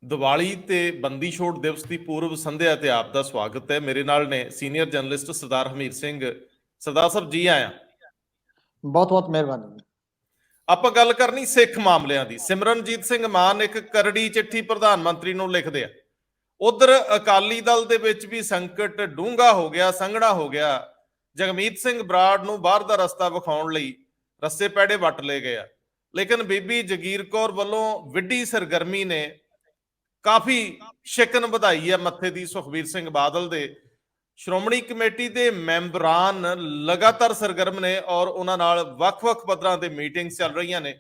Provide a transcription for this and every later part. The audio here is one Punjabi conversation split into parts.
ਦੀਵਾਲੀ ਤੇ ਬੰਦੀ ਛੋੜ ਦਿਵਸ ਦੀ ਪੂਰਵ ਸੰਧਿਆ ਤੇ ਆਪ ਦਾ ਸਵਾਗਤ ਹੈ। ਮੇਰੇ ਨਾਲ ਨੇ ਸੀਨੀਅਰ ਜਰਨਲਿਸਟ ਸਰਦਾਰ ਹਮੀਰ ਸਿੰਘ। ਸਰਦਾਰ ਸਾਹਿਬ ਜੀ ਆਇਆਂ। ਬਹੁਤ ਬਹੁਤ ਮਿਹਰਬਾਨੀ। ਆਪਾਂ ਗੱਲ ਕਰਨੀ ਸਿੱਖ ਮਾਮਲਿਆਂ ਦੀ। ਸਿਮਰਨਜੀਤ ਸਿੰਘ ਮਾਨ ਇੱਕ ਕਰੜੀ ਚਿੱਠੀ ਪ੍ਰਧਾਨ ਮੰਤਰੀ ਨੂੰ ਲਿਖਦੇ ਆ। ਉਧਰ ਅਕਾਲੀ ਦਲ ਦੇ ਵਿੱਚ ਵੀ ਸੰਕਟ ਡੂੰਘਾ ਹੋ ਗਿਆ, ਸੰਘਣਾ ਹੋ ਗਿਆ। ਜਗਮੀਤ ਸਿੰਘ ਬਰਾੜ ਨੂੰ ਬਾਹਰ ਦਾ ਰਸਤਾ ਵਿਖਾਉਣ ਲਈ ਰੱਸੇ ਪੈੜੇ ਵੱਟ ਲਏ ਗਏ ਆ। ਲੇਕਿਨ ਬੀਬੀ ਜਗੀਰ ਕੌਰ ਵੱਲੋਂ ਵਿੱਢੀ ਸਰਗਰਮੀ ਨੇ ਕਾਫੀ ਸ਼ਿਕਨ ਵਧਾਈ ਹੈ ਮੱਥੇ ਦੀ ਸੁਖਬੀਰ ਸਿੰਘ ਬਾਦਲ ਦੇ। ਸ਼੍ਰੋਮਣੀ ਕਮੇਟੀ ਦੇ ਮੈਂਬਰਾਂ ਲਗਾਤਾਰ ਸਰਗਰਮ ਨੇ ਔਰ ਉਹਨਾਂ ਨਾਲ ਵੱਖ-ਵੱਖ ਪੱਧਰਾਂ ਤੇ ਮੀਟਿੰਗਸ ਚੱਲ ਰਹੀਆਂ ਨੇ।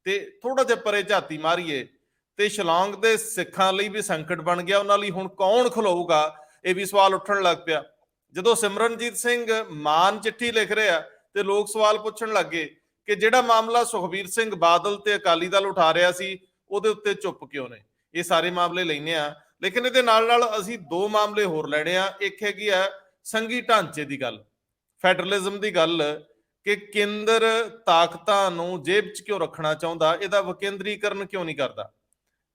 ਤੇ ਥੋੜਾ ਜਿਹਾ ਪਰੇ ਝਾਤੀ ਮਾਰੀਏ ਤੇ ਸ਼ਿਲੌਂਗ ਦੇ ਸਿੱਖਾਂ ਲਈ ਵੀ ਸੰਕਟ ਬਣ ਗਿਆ। ਉਹਨਾਂ ਲਈ ਹੁਣ ਕੌਣ ਖਲੋਊਗਾ, ਇਹ ਵੀ ਸਵਾਲ ਉੱਠਣ ਲੱਗ ਪਿਆ। ਜਦੋਂ ਸਿਮਰਨਜੀਤ ਸਿੰਘ ਮਾਨ ਚਿੱਠੀ ਲਿਖ ਰਿਹਾ ਤੇ ਲੋਕ ਸਵਾਲ ਪੁੱਛਣ ਲੱਗੇ ਕਿ ਜਿਹੜਾ ਮਾਮਲਾ ਸੁਖਬੀਰ ਸਿੰਘ ਬਾਦਲ ਤੇ ਅਕਾਲੀ ਦਲ ਉਠਾ ਰਿਹਾ ਸੀ ਉਹਦੇ ਉੱਤੇ ਚੁੱਪ ਕਿਉਂ ਨੇ। ਇਹ ਸਾਰੇ ਮਾਮਲੇ ਲੈਣੇ ਆ, ਲੇਕਿਨ ਇਹਦੇ ਨਾਲ ਨਾਲ ਅਸੀਂ ਦੋ ਮਾਮਲੇ ਹੋਰ ਲੈਣੇ ਆ। ਇੱਕ ਹੈਗੀ ਆ ਸੰਘੀ ਢਾਂਚੇ ਦੀ ਗੱਲ, ਫੈਡਰਲਿਜ਼ਮ ਦੀ ਗੱਲ, ਕਿ ਕੇਂਦਰ ਤਾਕਤਾਂ ਨੂੰ ਜੇਬ 'ਚ ਕਿਉਂ ਰੱਖਣਾ ਚਾਹੁੰਦਾ, ਇਹਦਾ ਵਿਕੇਂਦਰੀਕਰਨ ਕਿਉਂ ਨਹੀਂ ਕਰਦਾ।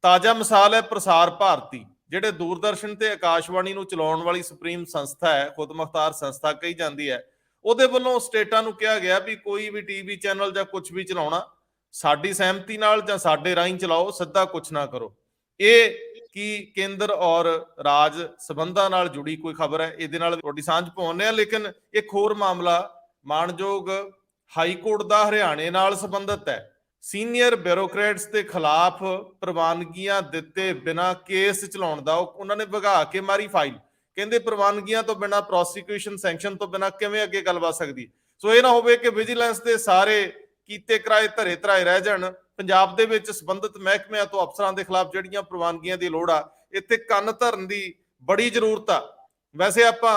ਤਾਜ਼ਾ ਮਿਸਾਲ ਹੈ ਪ੍ਰਸਾਰ ਭਾਰਤੀ, ਜਿਹੜੇ ਦੂਰਦਰਸ਼ਨ ਤੇ ਆਕਾਸ਼ਵਾਣੀ ਨੂੰ ਚਲਾਉਣ ਵਾਲੀ ਸੁਪਰੀਮ ਸੰਸਥਾ ਹੈ, ਖੁਦ ਮੁਖਤਾਰ ਸੰਸਥਾ ਕਹੀ ਜਾਂਦੀ ਹੈ। ਉਹਦੇ ਵੱਲੋਂ ਸਟੇਟਾਂ ਨੂੰ ਕਿਹਾ ਗਿਆ ਵੀ ਕੋਈ ਵੀ ਟੀਵੀ ਚੈਨਲ ਜਾਂ ਕੁਝ ਵੀ ਚਲਾਉਣਾ ਸਾਡੀ ਸਹਿਮਤੀ ਨਾਲ ਜਾਂ ਸਾਡੇ ਰਾਹੀਂ ਚਲਾਓ, ਸਿੱਧਾ ਕੁਝ ਨਾ ਕਰੋ। ਇਹ ਕੀ ਕੇਂਦਰ ਔਰ ਰਾਜ ਸਬੰਧਾਂ ਨਾਲ ਜੁੜੀ ਕੋਈ ਖਬਰ ਹੈ? ਇਹਦੇ ਨਾਲ ਤੁਹਾਡੀ ਸਾਂਝ ਪਾਉਂਦੇ ਆ। ਲੇਕਿਨ ਇੱਕ ਹੋਰ ਮਾਮਲਾ ਮਾਣਯੋਗ ਹਾਈ ਕੋਰਟ ਦਾ ਹਰਿਆਣੇ ਨਾਲ ਸੰਬੰਧਿਤ ਹੈ। ਸੀਨੀਅਰ ਬਿਊਰੋਕਰੇਟਸ ਦੇ ਖਿਲਾਫ ਪ੍ਰਵਾਨਗੀਆਂ ਦਿੱਤੇ ਬਿਨਾਂ ਕੇਸ ਚਲਾਉਣ ਦਾ ਉਹਨਾਂ ਨੇ ਵਗਾ ਕੇ ਮਾਰੀ ਫਾਈਲ। ਕਹਿੰਦੇ ਪ੍ਰਵਾਨਗੀਆਂ ਤੋਂ ਬਿਨਾਂ, ਪ੍ਰੋਸੀਕਿਊਸ਼ਨ ਸੈਂਕਸ਼ਨ ਤੋਂ ਬਿਨਾਂ ਕਿਵੇਂ ਅੱਗੇ ਗੱਲ ਵਧ ਸਕਦੀ। ਸੋ ਇਹ ਨਾ ਹੋਵੇ ਕਿ ਵਿਜੀਲੈਂਸ ਦੇ ਸਾਰੇ ਕੀਤੇ ਕਿਰਾਏ ਧਰੇ ਧਰਾਏ ਰਹਿ ਜਾਣ। ਪੰਜਾਬ ਦੇ ਵਿੱਚ ਸੰਬੰਧਿਤ ਮਹਿਕਮਿਆਂ ਤੋਂ ਅਫਸਰਾਂ ਦੇ ਖਿਲਾਫ ਜਿਹੜੀਆਂ ਪ੍ਰਵਾਨਗੀਆਂ ਦੀ ਲੋੜ ਆ, ਇੱਥੇ ਕੰਨ ਧਰਨ ਦੀ ਬੜੀ ਜ਼ਰੂਰਤ ਆ। ਵੈਸੇ ਆਪਾਂ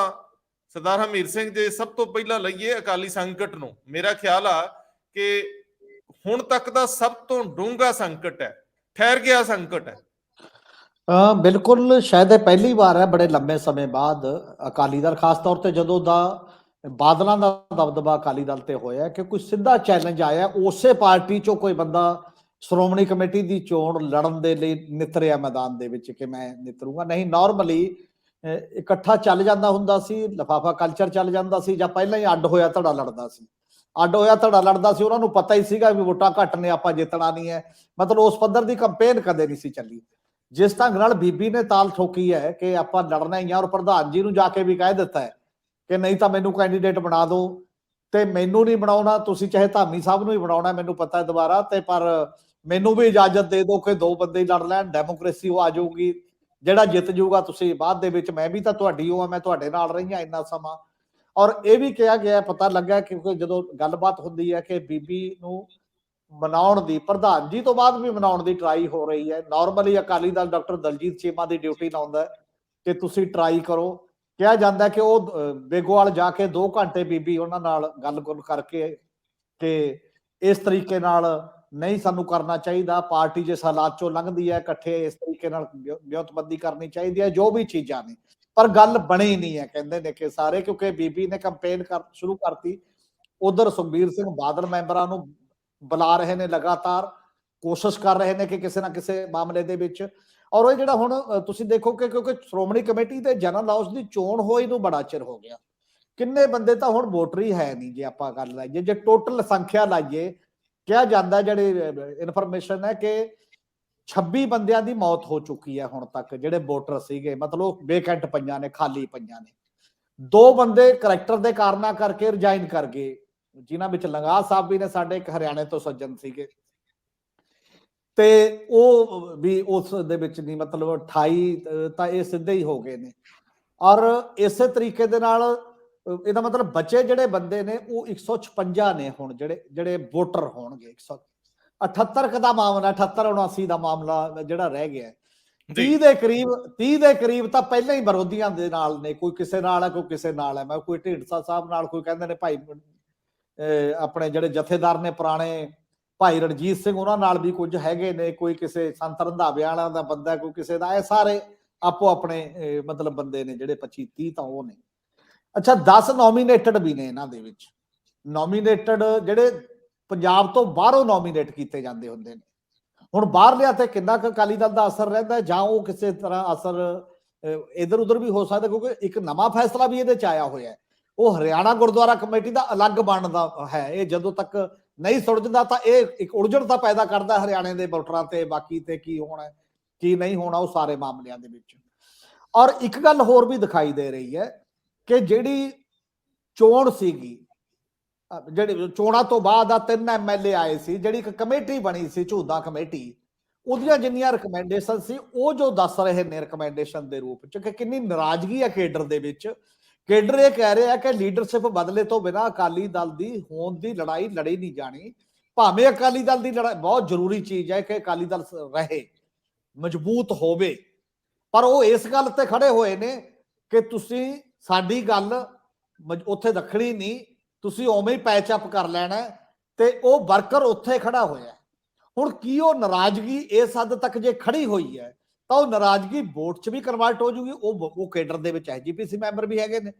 ਸਰਦਾਰ ਹਮੀਰ ਸਿੰਘ ਜੀ ਸਭ ਤੋਂ ਪਹਿਲਾਂ ਲਈਏ ਅਕਾਲੀ ਸੰਕਟ ਨੂੰ। ਮੇਰਾ ਖਿਆਲ ਆ ਕਿ ਹੁਣ ਤੱਕ ਦਾ ਸਭ ਤੋਂ ਡੂੰਘਾ ਸੰਕਟ ਹੈ, ਠਹਿਰ ਗਿਆ ਸੰਕਟ ਹੈ। ਬਿਲਕੁਲ, ਸ਼ਾਇਦ ਇਹ ਪਹਿਲੀ ਵਾਰ ਹੈ ਬੜੇ ਲੰਬੇ ਸਮੇਂ ਬਾਅਦ ਅਕਾਲੀ ਦਲ, ਖਾਸ ਤੌਰ ਤੇ ਜਦੋਂ ਦਾ ਬਾਦਲਾਂ ਦਾ ਦਬਦਬਾ ਅਕਾਲੀ ਦਲ ਤੇ ਹੋਇਆ, ਕਿ ਕੋਈ ਸਿੱਧਾ ਚੈਲੰਜ ਆਇਆ ਉਸੇ ਪਾਰਟੀ ਚੋਂ ਕੋਈ ਬੰਦਾ ਸ਼੍ਰੋਮਣੀ ਕਮੇਟੀ ਦੀ ਚੋਣ ਲੜਨ ਦੇ ਲਈ ਨਿਤਰਿਆ ਮੈਦਾਨ ਦੇ ਵਿੱਚ ਕਿ ਮੈਂ ਨਿਤਰੂੰਗਾ। ਨਹੀਂ, ਨਾਰਮਲੀ ਇਕੱਠਾ ਚੱਲ ਜਾਂਦਾ ਹੁੰਦਾ ਸੀ, ਲਿਫਾਫਾ ਕਲਚਰ ਚੱਲ ਜਾਂਦਾ ਸੀ, ਜਾਂ ਪਹਿਲਾਂ ਹੀ ਅੱਡ ਹੋਇਆ ਧੜਾ ਲੜਦਾ ਸੀ। ਉਹਨਾਂ ਨੂੰ ਪਤਾ ਹੀ ਸੀਗਾ ਵੀ ਵੋਟਾਂ ਘੱਟ ਨੇ, ਆਪਾਂ ਜਿੱਤਣਾ ਨਹੀਂ ਹੈ। ਮਤਲਬ ਉਸ ਪੱਧਰ ਦੀ ਕੰਪੇਨ ਕਦੇ ਨਹੀਂ ਸੀ ਚੱਲੀ। ਜਿਸ ਢੰਗ ਨਾਲ ਬੀਬੀ ਨੇ ਤਾਲ ਠੋਕੀ ਹੈ ਕਿ ਆਪਾਂ ਲੜਨਾ ਹੀ ਆ, ਔਰ ਪ੍ਰਧਾਨ ਜੀ ਨੂੰ ਜਾ ਕੇ ਵੀ ਕਹਿ ਦਿੱਤਾ ਹੈ ਕਿ ਨਹੀਂ ਤਾਂ ਮੈਨੂੰ ਕੈਂਡੀਡੇਟ ਬਣਾ ਦਿਓ, ਤੇ ਮੈਨੂੰ ਨਹੀਂ ਬਣਾਉਣਾ, ਤੁਸੀਂ ਚਾਹੇ ਧਾਮੀ ਸਾਹਿਬ ਨੂੰ ਹੀ ਬਣਾਉਣਾ, ਮੈਨੂੰ ਪਤਾ ਹੈ ਦੁਬਾਰਾ, ਤੇ ਪਰ ਮੈਨੂੰ ਵੀ ਇਜਾਜ਼ਤ ਦੇ ਦਿਓ ਕਿ ਦੋ ਬੰਦੇ ਲੜ ਲੈਣ, ਡੈਮੋਕ੍ਰੇਸੀ ਉਹ ਆ ਜਾਊਗੀ, ਜਿਹੜਾ ਜਿੱਤ ਜਾਊਗਾ ਤੁਸੀਂ ਬਾਅਦ ਦੇ ਵਿੱਚ, ਮੈਂ ਵੀ ਤਾਂ ਤੁਹਾਡੀ ਉਹ ਆ, ਮੈਂ ਤੁਹਾਡੇ ਨਾਲ ਰਹੀ ਹਾਂ ਇੰਨਾ ਸਮਾਂ। ਔਰ ਇਹ ਵੀ ਕਿਹਾ ਗਿਆ, ਪਤਾ ਲੱਗਾ ਕਿਉਂਕਿ ਜਦੋਂ ਗੱਲਬਾਤ ਹੁੰਦੀ ਹੈ ਕਿ ਬੀਬੀ ਨੂੰ ਮਨਾਉਣ ਦੀ, ਪ੍ਰਧਾਨ ਜੀ ਤੋਂ ਬਾਅਦ ਵੀ ਮਨਾਉਣ ਦੀ ਟਰਾਈ ਹੋ ਰਹੀ ਹੈ। ਨਾਰਮਲੀ ਅਕਾਲੀ ਦਲ ਡਾਕਟਰ ਦਲਜੀਤ ਚੀਮਾ ਦੀ ਡਿਊਟੀ ਲਾਉਂਦਾ ਕਿ ਤੁਸੀਂ ਟਰਾਈ ਕਰੋ। ਕਿਹਾ ਜਾਂਦਾ ਕਿ ਉਹ ਬੇਗੋਵਾਲ ਜਾ ਕੇ 2 ਘੰਟੇ ਬੀਬੀ ਉਹਨਾਂ ਨਾਲ ਗੱਲ ਕਰਕੇ ਕਿ ਇਸ ਤਰੀਕੇ ਨਾਲ ਨਹੀਂ ਸਾਨੂੰ ਕਰਨਾ ਚਾਹੀਦਾ, ਪਾਰਟੀ ਜਿਸ ਹਾਲਾਤ ਚੋਂ ਲੰਘਦੀ ਹੈ, ਇਕੱਠੇ ਇਸ ਤਰੀਕੇ ਨਾਲ ਵਿਉਂਤਬੰਦੀ ਕਰਨੀ ਚਾਹੀਦੀ ਹੈ, ਜੋ ਵੀ ਚੀਜ਼ਾਂ ਨੇ, ਪਰ ਗੱਲ ਬਣੀ ਨਹੀਂ ਹੈ ਕਹਿੰਦੇ ਨੇ ਕਿ ਸਾਰੇ, ਕਿਉਂਕਿ ਬੀਬੀ ਨੇ ਕੰਪੇਨ ਸ਼ੁਰੂ ਕਰਤੀ। ਉਧਰ ਸੁਖਬੀਰ ਸਿੰਘ ਬਾਦਲ ਮੈਂਬਰਾਂ ਨੂੰ ਬੁਲਾ ਰਹੇ ਨੇ, ਲਗਾਤਾਰ ਕੋਸ਼ਿਸ਼ ਕਰ ਰਹੇ ਨੇ ਕਿ ਕਿਸੇ ਨਾ ਕਿਸੇ ਮਾਮਲੇ ਦੇ ਵਿੱਚ। ਔਰ ਇਹ ਜਿਹੜਾ ਹੁਣ ਤੁਸੀਂ ਦੇਖੋ ਕਿ ਕਿਉਂਕਿ ਸ਼੍ਰੋਮਣੀ ਕਮੇਟੀ ਤੇ ਜਨਰਲ ਹਾਊਸ ਦੀ ਚੋਣ ਹੋਈ ਨੂੰ ਬੜਾ ਚਿਰ ਹੋ ਗਿਆ, ਕਿੰਨੇ ਬੰਦੇ ਤਾਂ ਹੁਣ ਵੋਟਰ ਹੀ ਹੈ ਨਹੀਂ। ਜੇ ਆਪਾਂ ਗੱਲ ਲਾਈਏ, ਜੇ ਟੋਟਲ ਸੰਖਿਆ ਲਾਈਏ, ਕਿਹਾ ਜਾਂਦਾ ਜਿਹੜੇ ਇਨਫੋਰਮੇਸ਼ਨ ਹੈ ਕਿ 26 ਬੰਦਿਆਂ ਦੀ ਮੌਤ ਹੋ ਚੁੱਕੀ ਹੈ ਹੁਣ ਤੱਕ, ਜਿਹੜੇ ਵੋਟਰ ਸੀਗੇ, ਮਤਲਬ ਵੇਕੈਂਟ ਪਈਆਂ ਨੇ, ਖਾਲੀ ਪਈਆਂ ਨੇ। 2 ਬੰਦੇ ਕਰੈਕਟਰ ਦੇ ਕਾਰਨਾਂ ਕਰਕੇ ਰਿਜ਼ਾਈਨ ਕਰ ਗਏ, ਜਿਨ੍ਹਾਂ ਵਿੱਚ ਲੰਗਾ ਸਾਹਿਬ ਵੀ ਨੇ, ਸਾਡੇ ਇੱਕ ਹਰਿਆਣੇ ਤੋਂ ਸੱਜਣ ਸੀਗੇ, ਤੇ ਉਹ ਵੀ ਉਸ ਦੇ ਵਿੱਚ ਨਹੀਂ, ਮਤਲਬ 28 ਤਾਂ ਇਹ ਸਿੱਧੇ ਹੀ ਹੋ ਗਏ ਨੇ। ਔਰ ਇਸੇ ਤਰੀਕੇ ਦੇ ਨਾਲ ਇਹਦਾ ਮਤਲਬ ਬਚੇ ਜਿਹੜੇ ਬੰਦੇ ਨੇ ਉਹ 156 ਨੇ ਹੁਣ, ਜਿਹੜੇ ਵੋਟਰ ਹੋਣਗੇ। 178 ਦਾ ਮਾਮਲਾ, 78 79 ਦਾ ਮਾਮਲਾ ਜਿਹੜਾ ਰਹਿ ਗਿਆ। 30 ਦੇ ਕਰੀਬ ਤਾਂ ਪਹਿਲਾਂ ਹੀ ਵਿਰੋਧੀਆਂ ਦੇ ਨਾਲ ਨੇ, ਕੋਈ ਕਿਸੇ ਨਾਲ ਹੈ, ਕੋਈ ਕਿਸੇ ਨਾਲ ਹੈ। ਮੈਂ ਕੋਈ ਢੀਂਡਸਾ ਸਾਹਿਬ ਨਾਲ, ਕੋਈ ਕਹਿੰਦੇ ਨੇ ਭਾਈ ਆਪਣੇ ਜਿਹੜੇ ਜਥੇਦਾਰ ਨੇ ਪੁਰਾਣੇ ਭਾਈ ਰਣਜੀਤ ਸਿੰਘ, ਉਹਨਾਂ ਨਾਲ ਵੀ ਕੁਝ ਹੈਗੇ ਨੇ, ਕੋਈ ਕਿਸੇ ਸੰਤ ਰੰਧਾਵੇ ਵਾਲਿਆਂ ਦਾ ਬੰਦਾ, ਕੋਈ ਕਿਸੇ ਦਾ। ਇਹ ਸਾਰੇ ਆਪੋ ਆਪਣੇ ਮਤਲਬ ਬੰਦੇ ਨੇ, ਜਿਹੜੇ 25 30 ਤਾਂ ਉਹ ਨੇ। ਅੱਛਾ, 10 ਨੋਮੀਨੇਟਡ ਵੀ ਨੇ ਇਹਨਾਂ ਦੇ ਵਿੱਚ। ਨੋਮੀਨੇਟਡ ਜਿਹੜੇ ਪੰਜਾਬ ਤੋਂ ਬਾਹਰੋਂ ਨੋਮੀਨੇਟ ਕੀਤੇ ਜਾਂਦੇ ਹੁੰਦੇ ਨੇ, ਹੁਣ ਬਾਹਰਲਿਆਂ ਤੇ ਕਿੰਨਾ ਕੁ ਅਕਾਲੀ ਦਲ ਦਾ ਅਸਰ ਰਹਿੰਦਾ, ਜਾਂ ਉਹ ਕਿਸੇ ਤਰ੍ਹਾਂ ਅਸਰ ਇਧਰ ਉਧਰ ਵੀ ਹੋ ਸਕਦਾ, ਕਿਉਂਕਿ ਇੱਕ ਨਵਾਂ ਫੈਸਲਾ ਵੀ ਇਹਦੇ ਚ ਆਇਆ ਹੋਇਆ ਹੈ। ਉਹ ਹਰਿਆਣਾ ਗੁਰਦੁਆਰਾ ਕਮੇਟੀ ਦਾ ਅਲੱਗ ਬਣਦਾ ਹੈ। ਇਹ ਜਦੋਂ ਤੱਕ ਨਹੀਂ ਸੁਲਝਦਾ ਤਾਂ ਇਹ ਇੱਕ ਉਲਝਣ ਤਾਂ ਪੈਦਾ ਕਰਦਾ ਹਰਿਆਣੇ ਦੇ ਵੋਟਰਾਂ ਤੇ, ਬਾਕੀ ਤੇ ਕੀ ਹੋਣਾ ਕੀ ਨਹੀਂ ਹੋਣਾ ਉਹ ਸਾਰੇ ਮਾਮਲਿਆਂ ਦੇ ਵਿੱਚ। ਔਰ ਇੱਕ ਗੱਲ ਹੋਰ ਵੀ ਦਿਖਾਈ ਦੇ ਰਹੀ ਹੈ ਕਿ ਜਿਹੜੀ ਚੋਣ ਸੀਗੀ, ਜਿਹੜੇ ਚੋਣਾਂ ਤੋਂ ਬਾਅਦ ਆ 3 MLA ਆਏ ਸੀ, ਜਿਹੜੀ ਇੱਕ ਕਮੇਟੀ ਬਣੀ ਸੀ ਝੂਦਾ ਕਮੇਟੀ, ਉਹਦੀਆਂ ਜਿੰਨੀਆਂ ਰਿਕਮੈਂਡੇਸ਼ਨ ਸੀ ਉਹ ਜੋ ਦੱਸ ਰਹੇ ਨੇ ਰਿਕਮੈਂਡੇਸ਼ਨ ਦੇ ਰੂਪ ਚ ਕਿ ਕਿੰਨੀ ਨਾਰਾਜ਼ਗੀ ਹੈ ਕੇਡਰ ਦੇ ਵਿੱਚ। ਕੇਡਰ ਇਹ ਕਹਿ ਰਿਹਾ ਕਿ ਲੀਡਰਸ਼ਿਪ ਬਦਲੇ ਤੋਂ ਬਿਨਾਂ ਅਕਾਲੀ ਦਲ ਦੀ ਹੋਂਦ ਦੀ ਲੜਾਈ ਲੜੀ ਨਹੀਂ ਜਾਣੀ। ਭਾਵੇਂ ਅਕਾਲੀ ਦਲ ਦੀ ਲੜਾਈ ਬਹੁਤ ਜ਼ਰੂਰੀ ਚੀਜ਼ ਹੈ ਕਿ ਅਕਾਲੀ ਦਲ ਰਹੇ, ਮਜ਼ਬੂਤ ਹੋਵੇ, ਪਰ ਉਹ ਇਸ ਗੱਲ ਤੇ ਖੜੇ ਹੋਏ ਨੇ ਕਿ ਤੁਸੀਂ ਸਾਡੀ ਗੱਲ ਉੱਥੇ ਰੱਖਣੀ ਨਹੀਂ, ਤੁਸੀਂ ਉਵੇਂ ਹੀ ਪੈਚ ਅਪ ਕਰ ਲੈਣਾ, ਤੇ ਉਹ ਵਰਕਰ ਉੱਥੇ ਖੜਾ ਹੋਇਆ। ਹੁਣ ਕੀ ਉਹ ਨਾਰਾਜ਼ਗੀ ਇਸ ਹੱਦ ਤੱਕ ਜੇ ਖੜੀ ਹੋਈ ਹੈ ਤਾਂ ਉਹ ਨਾਰਾਜ਼ਗੀ ਵੋਟ 'ਚ ਵੀ ਕਨਵਰਟ ਹੋ ਜੂਗੀ। ਉਹ ਕੇਡਰ ਦੇ ਵਿੱਚ ਐਜੀਪੀਸੀ ਮੈਂਬਰ ਵੀ ਹੈਗੇ ਨੇ,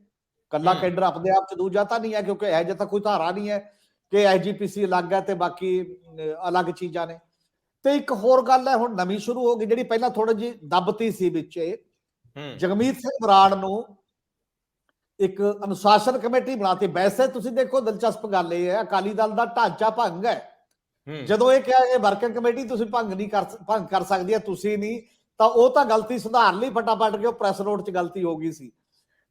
ਕੱਲਾ ਕੇਡਰ ਆਪਣੇ ਆਪ 'ਚ ਦੂਜਾ ਤਾਂ ਨਹੀਂ ਹੈ, ਕਿਉਂਕਿ ਇਹ ਜਿਹਾ ਤਾਂ ਕੋਈ ਧਾਰਾ ਨਹੀਂ ਹੈ ਕਿ ਐਜੀਪੀਸੀ ਅਲੱਗ ਹੈ ਤੇ ਬਾਕੀ ਅਲੱਗ ਚੀਜ਼ਾਂ ਨੇ। ਤੇ ਇੱਕ ਹੋਰ ਗੱਲ ਹੈ ਹੁਣ ਨਵੀਂ ਸ਼ੁਰੂ ਹੋ ਗਈ, ਜਿਹੜੀ ਪਹਿਲਾਂ ਥੋੜੀ ਜਿਹੀ ਦੱਬਤੀ ਸੀ ਵਿੱਚ, ਜਗਮੀਤ ਸਿੰਘ ਬਰਾੜ ਨੂੰ ਇੱਕ ਅਨੁਸ਼ਾਸਨ ਕਮੇਟੀ ਬਣਾਤੀ। ਵੈਸੇ ਤੁਸੀਂ ਦੇਖੋ ਦਿਲਚਸਪ ਗੱਲ ਇਹ ਹੈ, ਅਕਾਲੀ ਦਲ ਦਾ ਢਾਂਚਾ ਭੰਗ ਹੈ। ਜਦੋਂ ਇਹ ਕਿਹਾ ਇਹ ਵਰਕਿੰਗ ਕਮੇਟੀ ਤੁਸੀਂ ਭੰਗ ਕਰ ਸਕਦੀ ਹੈ, ਤੁਸੀਂ ਨਹੀਂ, ਤਾਂ ਉਹ ਤਾਂ ਗਲਤੀ ਸੁਧਾਰ ਲਈ ਫਟਾਫਟ ਕੇ ਉਹ ਪ੍ਰੈਸ ਨੋਟ 'ਚ ਗਲਤੀ ਹੋ ਗਈ ਸੀ।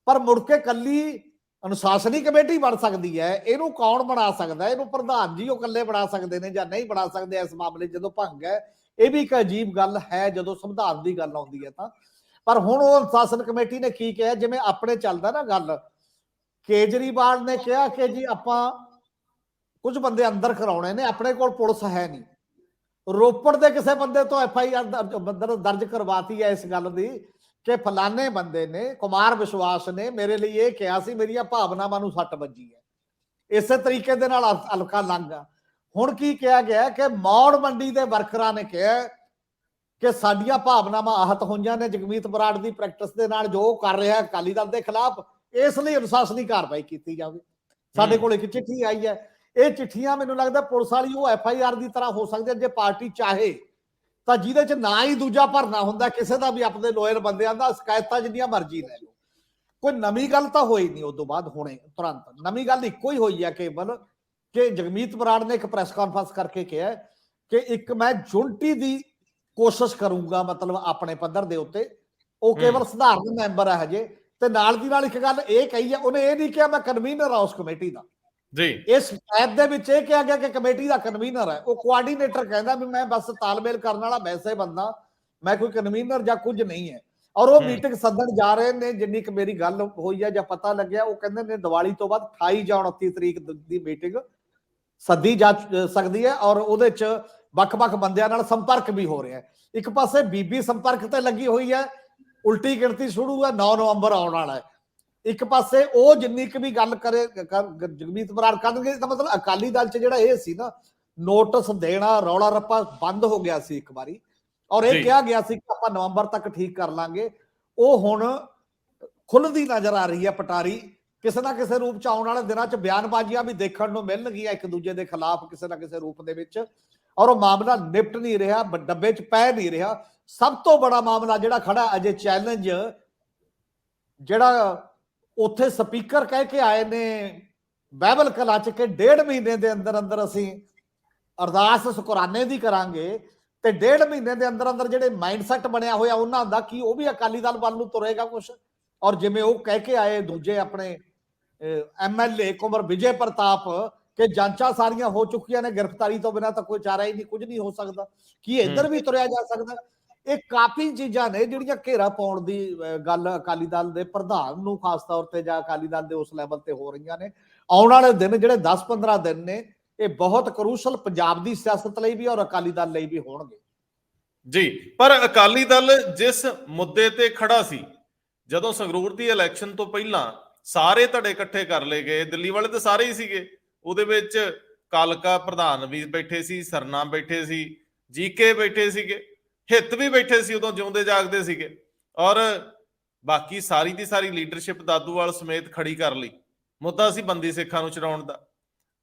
ਪਰ ਮੁੜ ਕੇ ਕੱਲੀ ਅਨੁਸ਼ਾਸਨੀ ਕਮੇਟੀ ਬਣ ਸਕਦੀ ਹੈ, ਇਹਨੂੰ ਕੌਣ ਬਣਾ ਸਕਦਾ? ਇਹਨੂੰ ਪ੍ਰਧਾਨ ਜੀ ਉਹ ਇਕੱਲੇ ਬਣਾ ਸਕਦੇ ਨੇ ਜਾਂ ਨਹੀਂ ਬਣਾ ਸਕਦੇ ਇਸ ਮਾਮਲੇ ਜਦੋਂ ਭੰਗ ਹੈ। ਇਹ ਵੀ ਇੱਕ ਅਜੀਬ ਗੱਲ ਹੈ ਜਦੋਂ ਸੰਵਿਧਾਨ ਦੀ ਗੱਲ ਆਉਂਦੀ ਹੈ ਤਾਂ। ਪਰ ਹੁਣ ਉਹ ਅਨੁਸ਼ਾਸਨ ਕਮੇਟੀ ਨੇ ਕੀ ਕਿਹਾ, ਜਿਵੇਂ ਆਪਣੇ ਚੱਲਦਾ ਨਾ ਗੱਲ, ਕੇਜਰੀਵਾਲ ਨੇ ਕਿਹਾ ਕਿ ਜੀ ਆਪਾਂ ਕੁਝ ਬੰਦੇ ਅੰਦਰ ਕਰਾਉਣੇ ਨੇ, ਆਪਣੇ ਕੋਲ ਪੁਲਿਸ ਹੈ ਨਹੀਂ। ਰੋਪੜ ਦੇ ਕਿਸੇ ਬੰਦੇ ਤੋਂ FIR ਦਰਜ ਕਰਵਾਤੀ ਹੈ ਇਸ ਗੱਲ ਦੀ ਕਿ ਫਲਾਣੇ ਬੰਦੇ ਨੇ, ਕੁਮਾਰ ਵਿਸ਼ਵਾਸ ਨੇ ਮੇਰੇ ਲਈ ਇਹ ਕਿਹਾ ਸੀ, ਮੇਰੀਆਂ ਭਾਵਨਾਵਾਂ ਨੂੰ ਸੱਟ ਵੱਜੀ ਹੈ। ਇਸੇ ਤਰੀਕੇ ਦੇ ਨਾਲ ਹਲਕਾ ਲੰਘਾ। ਹੁਣ ਕੀ ਕਿਹਾ ਗਿਆ ਕਿ ਮੌੜ ਮੰਡੀ ਦੇ ਵਰਕਰਾਂ ਨੇ ਕਿਹਾ ਕਿ ਸਾਡੀਆਂ ਭਾਵਨਾਵਾਂ ਆਹਤ ਹੋਈਆਂ ਨੇ ਜਗਮੀਤ ਬਰਾੜ ਦੀ ਪ੍ਰੈਕਟਿਸ ਦੇ ਨਾਲ, ਜੋ ਕਰ ਰਿਹਾ ਅਕਾਲੀ ਦਲ ਦੇ ਖਿਲਾਫ, ਇਸ ਲਈ ਅਨੁਸ਼ਾਸਨੀ ਕਾਰਵਾਈ ਕੀਤੀ ਜਾਵੇ। ਸਾਡੇ ਕੋਲ ਇੱਕ ਚਿੱਠੀ ਆਈ ਹੈ। ਇਹ ਚਿੱਠੀਆਂ ਮੈਨੂੰ ਲੱਗਦਾ ਪੁਲਿਸ ਵਾਲੀ ਉਹ FIR ਦੀ ਤਰ੍ਹਾਂ ਹੋ ਸਕਦੀ ਹੈ ਜੇ ਪਾਰਟੀ ਚਾਹੇ ਤਾਂ, ਜਿਹਦੇ ਚ ਨਾ ਹੀ ਦੂਜਾ ਭਰਨਾ ਹੁੰਦਾ ਕਿਸੇ ਦਾ ਵੀ, ਆਪਣੇ ਲੋਇਰ ਬੰਦਿਆਂ ਦਾ, ਸ਼ਿਕਾਇਤਾਂ ਜਿੰਨੀਆਂ ਮਰਜ਼ੀ ਲੈ ਲਓ। ਕੋਈ ਨਵੀਂ ਗੱਲ ਤਾਂ ਹੋਈ ਨਹੀਂ ਉਦੋਂ ਬਾਅਦ, ਹੁਣੇ ਤੁਰੰਤ ਨਵੀਂ ਗੱਲ ਇੱਕੋ ਹੀ ਹੋਈ ਹੈ ਕੇਵਲ ਕਿ ਜਗਮੀਤ ਬਰਾੜ ਨੇ ਇੱਕ ਪ੍ਰੈਸ ਕਾਨਫਰੰਸ ਕਰਕੇ ਕਿਹਾ ਕਿ ਇੱਕ ਮੈਂ ਯੂਨਿਟੀ ਦੀ ਕੋਸ਼ਿਸ਼ ਕਰੂੰਗਾ, ਮਤਲਬ ਆਪਣੇ ਪੱਧਰ ਦੇ ਉੱਤੇ। ਉਹ ਕੇਵਲ ਸਧਾਰਨ ਮੈਂਬਰ ਹੈ ਹਜੇ। ਤੇ ਨਾਲ ਦੀ ਨਾਲ ਇੱਕ ਗੱਲ ਇਹ ਕਹੀ ਹੈ, ਉਹਨੇ ਇਹ ਨਹੀਂ ਕਿਹਾ ਮੈਂ ਕਨਵੀਨਰ ਆ ਉਸ ਕਮੇਟੀ ਦਾ ਜੀ। ਇਸ ਸ਼ਿਕਾਇਤ ਦੇ ਵਿੱਚ ਇਹ ਕਿਹਾ ਗਿਆ ਕਿ ਕਮੇਟੀ ਦਾ ਕਨਵੀਨਰ ਹੈ, ਉਹ ਕੋਆਰਡੀਨੇਟਰ ਕਹਿੰਦਾ ਵੀ ਮੈਂ ਬਸ ਤਾਲਮੇਲ ਕਰਨ ਵਾਲਾ ਵੈਸੇ ਬੰਦਾ, ਮੈਂ ਕੋਈ ਕਨਵੀਨਰ ਜਾਂ ਕੁਝ ਨਹੀਂ ਹੈ। ਔਰ ਉਹ ਮੀਟਿੰਗ ਸੱਦਣ ਜਾ ਰਹੇ ਨੇ, ਜਿੰਨੀ ਕਿ ਮੇਰੀ ਗੱਲ ਹੋਈ ਹੈ ਜਾਂ ਪਤਾ ਲੱਗਿਆ, ਉਹ ਕਹਿੰਦੇ ਨੇ ਦੀਵਾਲੀ ਤੋਂ ਬਾਅਦ 28 ਜਾਂ 29 ਤਰੀਕ ਦੀ ਮੀਟਿੰਗ ਸੱਦੀ ਜਾ ਸਕਦੀ ਹੈ। ਔਰ ਉਹਦੇ ਚ ਵੱਖ-ਵੱਖ ਬੰਦਿਆਂ ਨਾਲ ਸੰਪਰਕ ਵੀ ਹੋ ਰਿਹਾ ਹੈ। ਇੱਕ ਪਾਸੇ ਬੀਬੀ ਸੰਪਰਕ ਤੇ ਲੱਗੀ ਹੋਈ ਹੈ, ਉਲਟੀ ਗਿਣਤੀ ਸ਼ੁਰੂ ਹੈ, 9 ਨਵੰਬਰ ਆਉਣ ਵਾਲਾ ਹੈ। ਇੱਕ ਪਾਸੇ ਉਹ ਜਿੰਨੀ ਕੁ ਵੀ ਗੱਲ ਕਰੇ ਜਗਮੀਤ ਬਰਾੜ ਕਰਨਗੇ, ਤਾਂ ਮਤਲਬ ਅਕਾਲੀ ਦਲ ਚ ਜਿਹੜਾ ਇਹ ਸੀ ਨਾ ਨੋਟਿਸ ਦੇਣਾ, ਰੌਲਾ ਰੱਪਾ ਬੰਦ ਹੋ ਗਿਆ ਸੀ ਇੱਕ ਵਾਰੀ, ਔਰ ਇਹ ਕਿਹਾ ਗਿਆ ਸੀ ਕਿ ਆਪਾਂ ਨਵੰਬਰ ਤੱਕ ਠੀਕ ਕਰ ਲਾਂਗੇ। ਉਹ ਹੁਣ ਖੁੱਲਦੀ ਨਜ਼ਰ ਆ ਰਹੀ ਹੈ ਪਟਾਰੀ। ਕਿਸੇ ਨਾ ਕਿਸੇ ਰੂਪ ਚ ਆਉਣ ਵਾਲੇ ਦਿਨਾਂ ਚ ਬਿਆਨਬਾਜ਼ੀਆਂ ਵੀ ਦੇਖਣ ਨੂੰ ਮਿਲਣਗੀਆਂ ਇੱਕ ਦੂਜੇ ਦੇ ਖਿਲਾਫ ਕਿਸੇ ਨਾ ਕਿਸੇ ਰੂਪ ਦੇ ਵਿੱਚ, ਔਰ ਉਹ ਮਾਮਲਾ ਨਿਪਟ ਨਹੀਂ ਰਿਹਾ, ਡੱਬੇ ਚ ਪੈ ਨਹੀਂ ਰਿਹਾ। ਸਭ ਤੋਂ ਬੜਾ ਮਾਮਲਾ ਜਿਹੜਾ ਖੜਾ ਅਜੇ ਚੈਲੰਜ, ਜਿਹੜਾ ਉੱਥੇ ਸਪੀਕਰ ਕਹਿ ਕੇ ਆਏ ਨੇ ਬਾਈਬਲ ਕਲਾ ਚ ਕਿ 1.5 ਮਹੀਨੇ ਦੇ ਅੰਦਰ ਅੰਦਰ ਅਸੀਂ ਅਰਦਾਸ ਸ਼ੁਕਰਾਨੇ ਦੀ ਕਰਾਂਗੇ, ਤੇ 1.5 ਮਹੀਨੇ ਦੇ ਅੰਦਰ ਅੰਦਰ ਜਿਹੜੇ ਮਾਈਂਡਸੈਟ ਬਣਿਆ ਹੋਇਆ ਉਹਨਾਂ ਦਾ ਕੀ ਉਹ ਵੀ ਅਕਾਲੀ ਦਲ ਵੱਲ ਨੂੰ ਤੁਰੇਗਾ ਕੁਛ। ਔਰ ਜਿਵੇਂ ਉਹ ਕਹਿ ਕੇ ਆਏ ਦੂਜੇ ਆਪਣੇ MLA ਕੁੰਵਰ ਵਿਜੇ ਪ੍ਰਤਾਪ ਕਿ ਜਾਂਚਾਂ ਸਾਰੀਆਂ ਹੋ ਚੁੱਕੀਆਂ ਨੇ, ਗ੍ਰਿਫਤਾਰੀ ਤੋਂ ਬਿਨਾਂ ਤਾਂ ਕੋਈ ਚਾਰਾ ਹੀ ਨਹੀਂ, ਕੁਝ ਨਹੀਂ ਹੋ ਸਕਦਾ, ਕੀ ਇੱਧਰ ਵੀ ਤੁਰਿਆ ਜਾ ਸਕਦਾ। ਇਹ ਕਾਫੀ ਚੀਜ਼ਾਂ ਨੇ ਜਿਹੜੀਆਂ ਘੇਰਾ ਪਾਉਣ ਦੀ ਗੱਲ ਅਕਾਲੀ ਦਲ ਦੇ ਪ੍ਰਧਾਨ ਨੂੰ ਖਾਸ ਤੌਰ ਤੇ ਜਾਂ ਅਕਾਲੀ ਦਲ ਦੇ ਉਸ ਲੈਵਲ ਤੇ ਹੋ ਰਹੀਆਂ ਨੇ। ਆਉਣ ਵਾਲੇ ਦਿਨ ਜਿਹੜੇ 10-15 ਦਿਨ ਨੇ ਇਹ ਬਹੁਤ ਕਰੂਸ਼ਲ ਪੰਜਾਬ ਦੀ ਸਿਆਸਤ ਲਈ ਵੀ ਔਰ ਅਕਾਲੀ ਦਲ ਲਈ ਵੀ ਹੋਣਗੇ ਜੀ। ਪਰ ਅਕਾਲੀ ਦਲ ਜਿਸ ਮੁੱਦੇ ਤੇ ਖੜਾ ਸੀ, ਜਦੋਂ ਸੰਗਰੂਰ ਦੀ ਇਲੈਕਸ਼ਨ ਤੋਂ ਪਹਿਲਾਂ ਸਾਰੇ ਧੜੇ ਇਕੱਠੇ ਕਰ ਲਏ ਗਏ, ਦਿੱਲੀ ਵਾਲੇ ਤਾਂ ਸਾਰੇ ਹੀ ਸੀਗੇ, ਉਹਦੇ ਵਿੱਚ ਕਾਲਕਾ ਪ੍ਰਧਾਨ ਵੀ ਬੈਠੇ ਸੀ, ਸਰਨਾ ਬੈਠੇ ਸੀ, ਜੀਕੇ ਬੈਠੇ ਸੀਗੇ, ਹਿੱਤ ਵੀ ਬੈਠੇ ਸੀ, ਉਦੋਂ ਜਿਉਂਦੇ ਜਾਗਦੇ ਸੀਗੇ, ਔਰ ਬਾਕੀ ਸਾਰੀ ਦੀ ਸਾਰੀ ਲੀਡਰਸ਼ਿਪ ਦਾਦੂਵਾਲ ਸਮੇਤ ਖੜੀ ਕਰ ਲਈ। ਮੁੱਦਾ ਸੀ ਬੰਦੀ ਸਿੱਖਾਂ ਨੂੰ ਛਡਾਉਣ ਦਾ।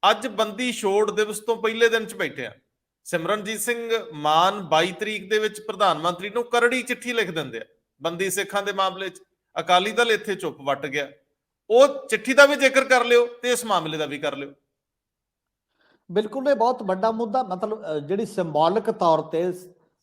ਅੱਜ ਬੰਦੀ ਛੋੜ ਦਿਵਸ ਤੋਂ ਪਹਿਲੇ ਦਿਨ ਚ ਬੈਠੇ ਆ, ਸਿਮਰਨਜੀਤ ਸਿੰਘ ਮਾਨ 22 ਤਰੀਕ ਦੇ ਵਿੱਚ ਪ੍ਰਧਾਨ ਮੰਤਰੀ ਨੂੰ ਕਰੜੀ ਚਿੱਠੀ ਲਿਖ ਦਿੰਦੇ ਆ ਬੰਦੀ ਸਿੱਖਾਂ ਦੇ ਮਾਮਲੇ 'ਚ। ਅਕਾਲੀ ਦਲ ਇੱਥੇ ਚੁੱਪ ਵੱਟ ਗਿਆ। ਉਹ ਚਿੱਠੀ ਦਾ ਵੀ ਜ਼ਿਕਰ ਕਰ ਲਿਓ ਤੇ ਇਸ ਮਾਮਲੇ ਦਾ ਵੀ ਕਰ ਲਿਓ। ਬਿਲਕੁਲ ਇਹ ਬਹੁਤ ਵੱਡਾ ਮੁੱਦਾ, ਮਤਲਬ ਜਿਹੜੀ ਸਿੰਬੋਲਿਕ ਤੌਰ ਤੇ,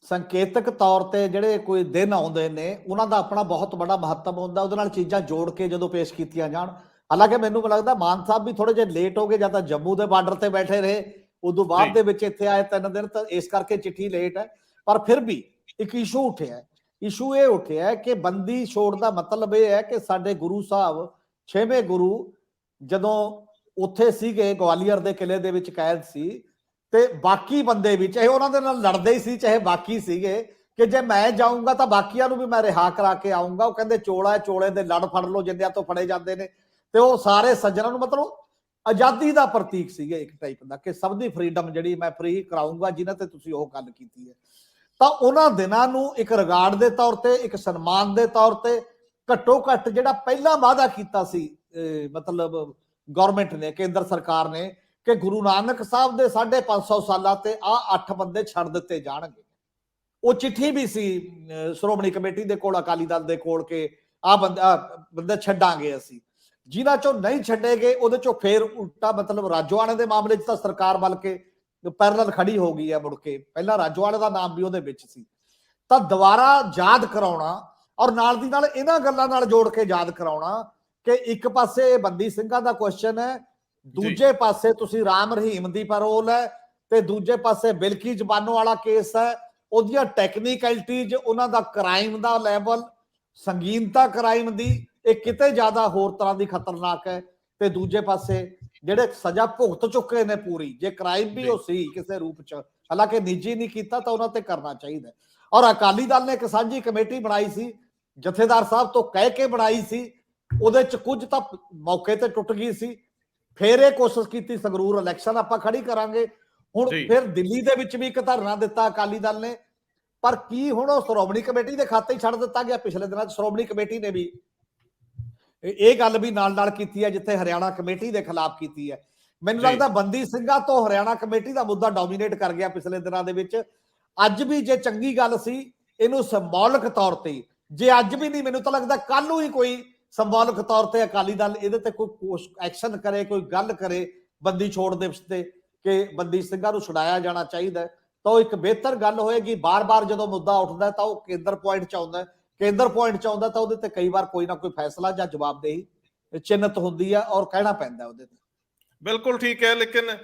ਸੰਕੇਤਕ ਤੌਰ ਤੇ ਜਿਹੜੇ ਕੋਈ ਦਿਨ ਆਉਂਦੇ ਨੇ ਉਹਨਾਂ ਦਾ ਆਪਣਾ ਬਹੁਤ ਬੜਾ ਮਹੱਤਵ ਹੁੰਦਾ, ਉਹਦੇ ਨਾਲ ਚੀਜ਼ਾਂ ਜੋੜ ਕੇ ਜਦੋਂ ਪੇਸ਼ ਕੀਤੀਆਂ ਜਾਣ। ਹਾਲਾਂਕਿ ਮੈਨੂੰ ਲੱਗਦਾ ਮਾਨ ਸਾਹਿਬ ਵੀ ਥੋੜੇ ਜਿਹੇ ਲੇਟ ਹੋ ਗਏ, ਜਾਂ ਤਾਂ ਜੰਮੂ ਦੇ ਬਾਰਡਰ ਤੇ ਬੈਠੇ ਰਹੇ, ਉਦੋਂ ਬਾਅਦ ਦੇ ਵਿੱਚ ਇੱਥੇ ਆਏ 3 ਦਿਨ, ਤਾਂ ਇਸ ਕਰਕੇ ਚਿੱਠੀ ਲੇਟ ਹੈ। ਪਰ ਫਿਰ ਵੀ ਇੱਕ ਇਸ਼ੂ ਉੱਠਿਆ, ਇਸ਼ੂ ਇਹ ਉੱਠਿਆ ਕਿ ਬੰਦੀ ਛੋੜ ਦਾ ਮਤਲਬ ਇਹ ਹੈ ਕਿ ਸਾਡੇ ਗੁਰੂ ਸਾਹਿਬ 6ਵੇਂ ਗੁਰੂ ਜਦੋਂ ਉੱਥੇ ਸੀਗੇ, ਗਵਾਲੀਅਰ ਦੇ ਕਿਲੇ ਦੇ ਵਿੱਚ ਕੈਦ ਸੀ, ਤੇ ਬਾਕੀ ਬੰਦੇ ਵੀ ਚਾਹੇ ਉਹਨਾਂ ਦੇ ਨਾਲ ਲੜਦੇ ਹੀ ਸੀ, ਚਾਹੇ ਬਾਕੀ ਸੀਗੇ, ਕਿ ਜੇ ਮੈਂ ਜਾਊਂਗਾ ਤਾਂ ਬਾਕੀਆਂ ਨੂੰ ਵੀ ਮੈਂ ਰਿਹਾ ਕਰਾ ਕੇ ਆਊਂਗਾ। ਉਹ ਕਹਿੰਦੇ ਚੋਲਾ ਚੋਲੇ ਦੇ ਲੜ ਫੜ ਲੋ ਜਿੰਦਿਆਂ ਤੋਂ ਫੜੇ ਜਾਂਦੇ ਨੇ। ਤੇ ਉਹ ਸਾਰੇ ਸੱਜਣਾਂ ਨੂੰ, ਮਤਲਬ ਆਜ਼ਾਦੀ ਦਾ ਪ੍ਰਤੀਕ ਸੀਗੇ ਇੱਕ ਟਾਈਪ ਦਾ, ਕਿ ਸਭ ਦੀ ਫਰੀਡਮ ਜਿਹੜੀ ਮੈਂ ਫ੍ਰੀ ਕਰਾਊਂਗਾ, ਜਿਨ੍ਹਾਂ ਤੇ ਤੁਸੀਂ ਉਹ ਗੱਲ ਕੀਤੀ ਹੈ। ਤਾਂ ਉਹਨਾਂ ਦਿਨਾਂ ਨੂੰ ਇੱਕ ਰਿਗਾਰਡ ਦੇ ਤੌਰ ਤੇ, ਇੱਕ ਸਨਮਾਨ ਦੇ ਤੌਰ ਤੇ, ਘੱਟੋ ਘੱਟ ਜਿਹੜਾ ਪਹਿਲਾ ਵਾਅਦਾ ਕੀਤਾ ਸੀ ਮਤਲਬ ਗਵਰਨਮੈਂਟ ਨੇ, ਕੇਂਦਰ ਸਰਕਾਰ ਨੇ, ਕਿ ਗੁਰੂ ਨਾਨਕ ਸਾਹਿਬ ਦੇ 550 ਸਾਲਾਂ ਤੇ ਆਹ 8 ਬੰਦੇ ਛੱਡ ਦਿੱਤੇ ਜਾਣਗੇ। ਉਹ ਚਿੱਠੀ ਵੀ ਸੀ ਸ਼੍ਰੋਮਣੀ ਕਮੇਟੀ ਦੇ ਕੋਲ, ਅਕਾਲੀ ਦਲ ਦੇ ਕੋਲ, ਕਿ ਆਹ ਬੰਦੇ ਛੱਡਾਂਗੇ ਅਸੀਂ। ਜਿਨ੍ਹਾਂ ਚੋਂ ਨਹੀਂ ਛੱਡੇ ਗਏ ਉਹਦੇ ਚੋਂ ਫੇਰ ਉਲਟਾ, ਮਤਲਬ ਰਾਜੋਆਣੇ ਦੇ ਮਾਮਲੇ 'ਚ ਤਾਂ ਸਰਕਾਰ ਬਲ ਕੇ ਪੈਰਲਲ ਖੜੀ ਹੋ ਗਈ ਹੈ ਮੁੜ ਕੇ, ਪਹਿਲਾਂ ਰਾਜੋਆਣੇ ਦਾ ਨਾਮ ਵੀ ਉਹਦੇ ਵਿੱਚ ਸੀ। ਤਾਂ ਦੁਬਾਰਾ ਯਾਦ ਕਰਾਉਣਾ, ਔਰ ਨਾਲ ਦੀ ਨਾਲ ਇਹਨਾਂ ਗੱਲਾਂ ਨਾਲ ਜੋੜ ਕੇ ਯਾਦ ਕਰਾਉਣਾ ਕਿ ਇੱਕ ਪਾਸੇ ਬੰਦੀ ਸਿੰਘਾਂ ਦਾ ਕੁਐਸਚਨ ਹੈ, ਦੂਜੇ ਪਾਸੇ ਤੁਸੀਂ ਰਾਮ ਰਹੀਮ ਦੀ ਪੈਰੋਲ ਹੈ, ਤੇ ਦੂਜੇ ਪਾਸੇ ਬਿਲਕੀ ਜ਼ਬਾਨੋਂ ਵਾਲਾ ਕੇਸ ਹੈ, ਉਹਦੀਆਂ ਟੈਕਨੀਕੈਲਿਟੀਜ਼, ਉਹਨਾਂ ਦਾ ਕ੍ਰਾਈਮ ਦਾ ਲੈਵਲ, ਸੰਗੀਨਤਾ ਕ੍ਰਾਈਮ ਦੀ, ਇਹ ਕਿਤੇ ਜ਼ਿਆਦਾ ਹੋਰ ਤਰ੍ਹਾਂ ਦੀ ਖਤਰਨਾਕ ਹੈ। ਤੇ ਦੂਜੇ ਪਾਸੇ ਜਿਹੜੇ ਸਜ਼ਾ ਭੁਗਤ ਚੁੱਕੇ ਨੇ ਪੂਰੀ, ਜੇ ਕ੍ਰਾਈਮ ਵੀ ਉਹ ਸੀ ਕਿਸੇ ਰੂਪ ਚ, ਹਾਲਾਂਕਿ ਨਿੱਜੀ ਨਹੀਂ ਕੀਤਾ, ਤਾਂ ਉਹਨਾਂ ਤੇ ਕਰਨਾ ਚਾਹੀਦਾ। ਔਰ ਅਕਾਲੀ ਦਲ ਨੇ ਇੱਕ ਸਾਂਝੀ ਕਮੇਟੀ ਬਣਾਈ ਸੀ, ਜਥੇਦਾਰ ਸਾਹਿਬ ਤੋਂ ਕਹਿ ਕੇ ਬਣਾਈ ਸੀ, ਉਹਦੇ ਚ ਕੁਝ ਤਾਂ ਮੌਕੇ ਤੇ ਟੁੱਟ ਗਈ ਸੀ। ਫਿਰ ਇਹ ਕੋਸ਼ਿਸ਼ ਕੀਤੀ ਸੰਗਰੂਰ ਇਲੈਕਸ਼ਨ ਆਪਾਂ ਖੜੀ ਕਰਾਂਗੇ, ਹੁਣ ਫਿਰ ਦਿੱਲੀ ਦੇ ਵਿੱਚ ਵੀ ਇੱਕ ਧਰਨਾ ਦਿੱਤਾ ਅਕਾਲੀ ਦਲ ਨੇ। ਪਰ ਕੀ ਹੁਣ ਉਹ ਸ਼੍ਰੋਮਣੀ ਕਮੇਟੀ ਦੇ ਖਾਤੇ ਹੀ ਛੱਡ ਦਿੱਤਾ ਗਿਆ? ਪਿਛਲੇ ਦਿਨਾਂ 'ਚ ਸ਼੍ਰੋਮਣੀ ਕਮੇਟੀ ਨੇ ਵੀ ਇਹ ਗੱਲ ਵੀ ਨਾਲ ਕੀਤੀ ਹੈ, ਜਿੱਥੇ ਹਰਿਆਣਾ ਕਮੇਟੀ ਦੇ ਖਿਲਾਫ ਕੀਤੀ ਹੈ। ਮੈਨੂੰ ਲੱਗਦਾ ਬੰਦੀ ਸਿੰਘਾਂ ਤੋਂ ਹਰਿਆਣਾ ਕਮੇਟੀ ਦਾ ਮੁੱਦਾ ਡੋਮੀਨੇਟ ਕਰ ਗਿਆ ਪਿਛਲੇ ਦਿਨਾਂ ਦੇ ਵਿੱਚ। ਅੱਜ ਵੀ ਜੇ ਚੰਗੀ ਗੱਲ ਸੀ, ਇਹਨੂੰ ਸਿੰਬੋਲਿਕ ਤੌਰ ਤੇ, ਜੇ ਅੱਜ ਵੀ ਨਹੀਂ, ਮੈਨੂੰ ਤਾਂ ਲੱਗਦਾ ਕੱਲ ਨੂੰ ਹੀ ਕੋਈ ਸਿੰਬੋਲਿਕ ਤੌਰ ਤੇ ਅਕਾਲੀ ਦਲ ਇਹਦੇ ਤੇ ਕੋਈ ਐਕਸ਼ਨ ਕਰੇ, ਕੋਈ ਗੱਲ ਕਰੇ ਬੰਦੀ ਛੋੜ ਦਿਵਸ ਤੇ, ਕਿ ਬੰਦੀ ਸਿੰਘਾਂ ਨੂੰ ਛੁਡਾਇਆ ਜਾਣਾ ਚਾਹੀਦਾ, ਤਾਂ ਉਹ ਇੱਕ ਬਿਹਤਰ ਗੱਲ ਹੋਏਗੀ। ਬਾਰ-ਬਾਰ ਜਦੋਂ ਮੁੱਦਾ ਉੱਠਦਾ ਤਾਂ ਉਹ ਕੇਂਦਰ ਪੁਆਇੰਟ 'ਚ ਆਉਂਦਾ, ਕੇਂਦਰ ਪੁਆਇੰਟ 'ਚ ਆਉਂਦਾ ਤਾਂ ਉਹਦੇ ਤੇ ਕਈ ਵਾਰ ਕੋਈ ਨਾ ਕੋਈ ਫੈਸਲਾ ਜਾਂ ਜਵਾਬਦੇਹੀ ਚਿੰਨਤ ਹੁੰਦੀ ਆ, ਔਰ ਕਹਿਣਾ ਪੈਂਦਾ ਉਹਦੇ ਤੇ। ਬਿਲਕੁਲ ਠੀਕ ਹੈ, ਲੇਕਿਨ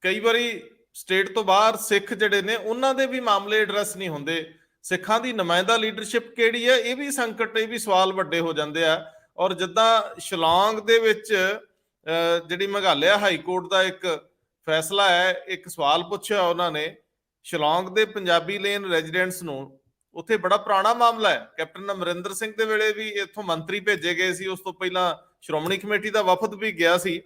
ਕਈ ਵਾਰੀ ਸਟੇਟ ਤੋਂ ਬਾਹਰ ਸਿੱਖ ਜਿਹੜੇ ਨੇ ਉਹਨਾਂ ਦੇ ਵੀ ਮਾਮਲੇ ਐਡਰੈਸ ਨਹੀਂ ਹੁੰਦੇ। ਸਿੱਖਾਂ ਦੀ ਨੁਮਾਇੰਦਾ ਲੀਡਰਸ਼ਿਪ ਕਿਹੜੀ ਹੈ, ਇਹ ਵੀ ਸੰਕਟ, ਇਹ ਵੀ ਸਵਾਲ ਵੱਡੇ ਹੋ ਜਾਂਦੇ ਆ। ਔਰ ਜਿੱਦਾਂ ਸ਼ਿਲੌਂਗ ਦੇ ਵਿੱਚ ਜਿਹੜੀ ਮੇਘਾਲਿਆ ਹਾਈ ਕੋਰਟ ਦਾ ਇੱਕ ਫੈਸਲਾ ਹੈ, ਇੱਕ ਸਵਾਲ ਪੁੱਛਿਆ ਉਹਨਾਂ ਨੇ ਸ਼ਿਲੌਂਗ ਦੇ ਪੰਜਾਬੀ ਲੇਨ ਰੈਜ਼ੀਡੈਂਟਸ ਨੂੰ। ਉੱਥੇ ਬੜਾ ਪੁਰਾਣਾ ਮਾਮਲਾ ਹੈ, ਕੈਪਟਨ ਅਮਰਿੰਦਰ ਸਿੰਘ ਦੇ ਵੇਲੇ ਵੀ ਇੱਥੋਂ ਮੰਤਰੀ ਭੇਜੇ ਗਏ ਸੀ, ਉਸ ਤੋਂ ਪਹਿਲਾਂ ਸ਼੍ਰੋਮਣੀ ਕਮੇਟੀ ਦਾ ਵਫਦ ਵੀ ਗਿਆ ਸੀ।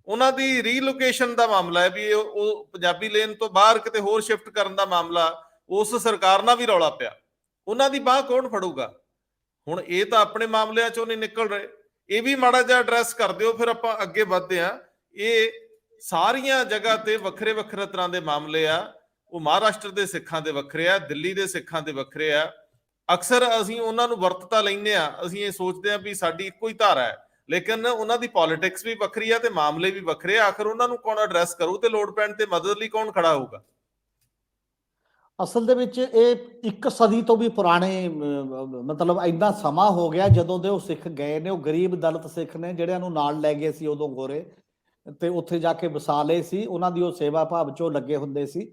ਉਹਨਾਂ ਦੀ ਰੀਲੋਕੇਸ਼ਨ ਦਾ ਮਾਮਲਾ ਹੈ, ਵੀ ਉਹ ਪੰਜਾਬੀ ਲੇਨ ਤੋਂ ਬਾਹਰ ਕਿਤੇ ਹੋਰ ਸ਼ਿਫਟ ਕਰਨ ਦਾ ਮਾਮਲਾ, ਉਸ ਸਰਕਾਰ ਨਾਲ ਵੀ ਰੌਲਾ ਪਿਆ। ਉਹਨਾਂ ਦੀ ਬਾਹ ਕੌਣ ਫੜੂਗਾ? ਹੁਣ ਇਹ ਤਾਂ ਆਪਣੇ ਮਾਮਲਿਆਂ ਚੋਂ ਨਹੀਂ ਨਿਕਲ ਰਹੇ, ਇਹ ਵੀ ਮਾੜਾ ਜਿਹਾ ਐਡਰੈਸ ਕਰ ਦਿਓ, ਫਿਰ ਆਪਾਂ ਅੱਗੇ ਵੱਧਦੇ ਹਾਂ। ਇਹ ਸਾਰੀਆਂ ਜਗ੍ਹਾ ਤੇ ਵੱਖਰੇ ਵੱਖਰੇ ਤਰ੍ਹਾਂ ਦੇ ਮਾਮਲੇ ਆ। ਉਹ ਮਹਾਰਾਸ਼ਟਰ ਦੇ ਸਿੱਖਾਂ ਦੇ ਵੱਖਰੇ ਆ, ਦਿੱਲੀ ਦੇ ਸਿੱਖਾਂ ਦੇ ਵੱਖਰੇ ਆ। ਅਕਸਰ ਅਸੀਂ ਉਹਨਾਂ ਨੂੰ ਵਰਤ ਤਾਂ ਲੈਂਦੇ ਆ, ਅਸੀਂ ਇਹ ਸੋਚਦੇ ਆ ਵੀ ਸਾਡੀ ਇੱਕੋ ਹੀ ਧਾਰਾ ਹੈ, ਲੇਕਿਨ ਉਹਨਾਂ ਦੀ ਪੋਲਿਟਿਕਸ ਵੀ ਵੱਖਰੀ ਆ ਤੇ ਮਾਮਲੇ ਵੀ ਵੱਖਰੇ ਆ। ਆਖਰ ਉਹਨਾਂ ਨੂੰ ਕੌਣ ਐਡਰੈਸ ਕਰੂ ਤੇ ਲੋੜ ਪੈਣ ਤੇ ਮਦਦ ਲਈ ਕੌਣ ਖੜਾ ਹੋਊਗਾ? ਅਸਲ ਦੇ ਵਿੱਚ ਇਹ 1 ਸਦੀ ਤੋਂ ਵੀ ਪੁਰਾਣੇ, ਮਤਲਬ ਇੰਨਾ ਸਮਾਂ ਹੋ ਗਿਆ ਜਦੋਂ ਦੇ ਉਹ ਸਿੱਖ ਗਏ ਨੇ। ਉਹ ਗਰੀਬ ਦਲਿਤ ਸਿੱਖ ਨੇ ਜਿਹੜਿਆਂ ਨੂੰ ਨਾਲ ਲੈ ਗਏ ਸੀ ਉਦੋਂ ਗੋਰੇ, ਤੇ ਉੱਥੇ ਜਾ ਕੇ ਵਸਾ ਲਏ ਸੀ, ਉਹਨਾਂ ਦੀ ਉਹ ਸੇਵਾ ਭਾਵ 'ਚ ਉਹ ਲੱਗੇ ਹੁੰਦੇ ਸੀ।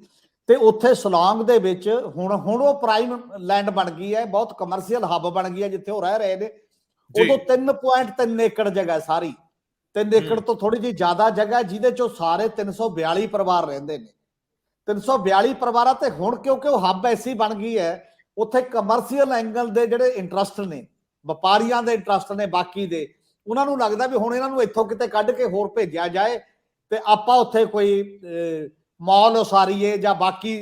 ਤੇ ਉੱਥੇ ਸ਼ਿਲੌਂਗ ਦੇ ਵਿੱਚ ਹੁਣ ਉਹ ਪ੍ਰਾਈਮ ਲੈਂਡ ਬਣ ਗਈ ਹੈ, ਬਹੁਤ ਕਮਰਸ਼ੀਅਲ ਹੱਬ ਬਣ ਗਈ ਹੈ ਜਿੱਥੇ ਉਹ ਰਹਿ ਰਹੇ ਨੇ। ਉਦੋਂ 3.3 ਏਕੜ ਜਗ੍ਹਾ, ਸਾਰੀ 3 ਏਕੜ ਤੋਂ ਥੋੜੀ ਜਿਹੀ ਜ਼ਿਆਦਾ ਜਗ੍ਹਾ, ਜਿਹਦੇ ਚੋਂ ਸਾਰੇ 342 ਪਰਿਵਾਰ ਰਹਿੰਦੇ ਨੇ। 342 ਪਰਿਵਾਰਾਂ ਤੇ ਹੁਣ ਕਿਉਂਕਿ ਉਹ ਹੱਬ ਐਸੀ ਬਣ ਗਈ ਹੈ, ਉੱਥੇ ਕਮਰਸ਼ੀਅਲ ਐਂਗਲ ਦੇ ਜਿਹੜੇ ਇੰਟਰਸਟ ਨੇ, ਵਪਾਰੀਆਂ ਦੇ ਇੰਟਰਸਟ ਨੇ, ਬਾਕੀ ਦੇ, ਉਹਨਾਂ ਨੂੰ ਲੱਗਦਾ ਵੀ ਹੁਣ ਇਹਨਾਂ ਨੂੰ ਇੱਥੋਂ ਕਿਤੇ ਕੱਢ ਕੇ ਹੋਰ ਭੇਜਿਆ ਜਾਏ ਤੇ ਆਪਾਂ ਉੱਥੇ ਕੋਈ ਮਾਲ ਉਸਾਰੀਏ ਜਾਂ ਬਾਕੀ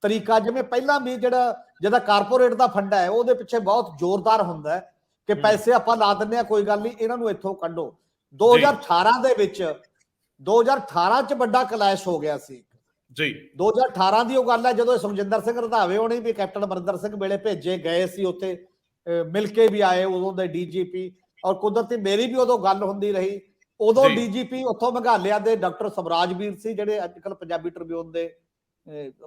ਤਰੀਕਾ, ਜਿਵੇਂ ਪਹਿਲਾਂ ਵੀ ਜਿਹਦਾ ਕਾਰਪੋਰੇਟ ਦਾ ਫੰਡ ਹੈ ਉਹਦੇ ਪਿੱਛੇ ਬਹੁਤ ਜ਼ੋਰਦਾਰ ਹੁੰਦਾ ਹੈ ਕਿ ਪੈਸੇ ਆਪਾਂ ਲਾ ਦਿੰਦੇ ਆ, ਕੋਈ ਗੱਲ ਨਹੀਂ, ਇਹਨਾਂ ਨੂੰ ਇੱਥੋਂ ਕੱਢੋ। 2018 ਦੇ ਵਿੱਚ 2018 ਚ ਵੱਡਾ ਕਲੈਸ਼ ਹੋ ਗਿਆ ਸੀ, ਜੀ 2018 ਦੀ ਉਹ ਗੱਲ ਹੈ ਜਦੋਂ ਸੁਖਜਿੰਦਰ ਸਿੰਘ ਰੰਧਾਵੇ ਹੋਣੀ ਵੀ ਕੈਪਟਨ ਅਮਰਿੰਦਰ ਸਿੰਘ ਵੇਲੇ ਭੇਜੇ ਗਏ ਸੀ ਉੱਥੇ, ਮਿਲ ਕੇ ਵੀ ਆਏ ਉਦੋਂ ਦੇ ਡੀਜੀਪੀ, ਔਰ ਕੁਦਰਤੀ ਮੇਰੀ ਵੀ ਉਦੋਂ ਗੱਲ ਹੁੰਦੀ ਰਹੀ। ਉਦੋਂ ਜੀ ਡੀਜੀਪੀ ਉੱਥੋਂ ਮੇਘਾਲਿਆ ਦੇ ਡਾਕਟਰ ਸਵਰਾਜਵੀਰ ਸੀ, ਜਿਹੜੇ ਅੱਜ ਕੱਲ੍ਹ ਪੰਜਾਬੀ ਟ੍ਰਿਬਿਊਨ ਦੇ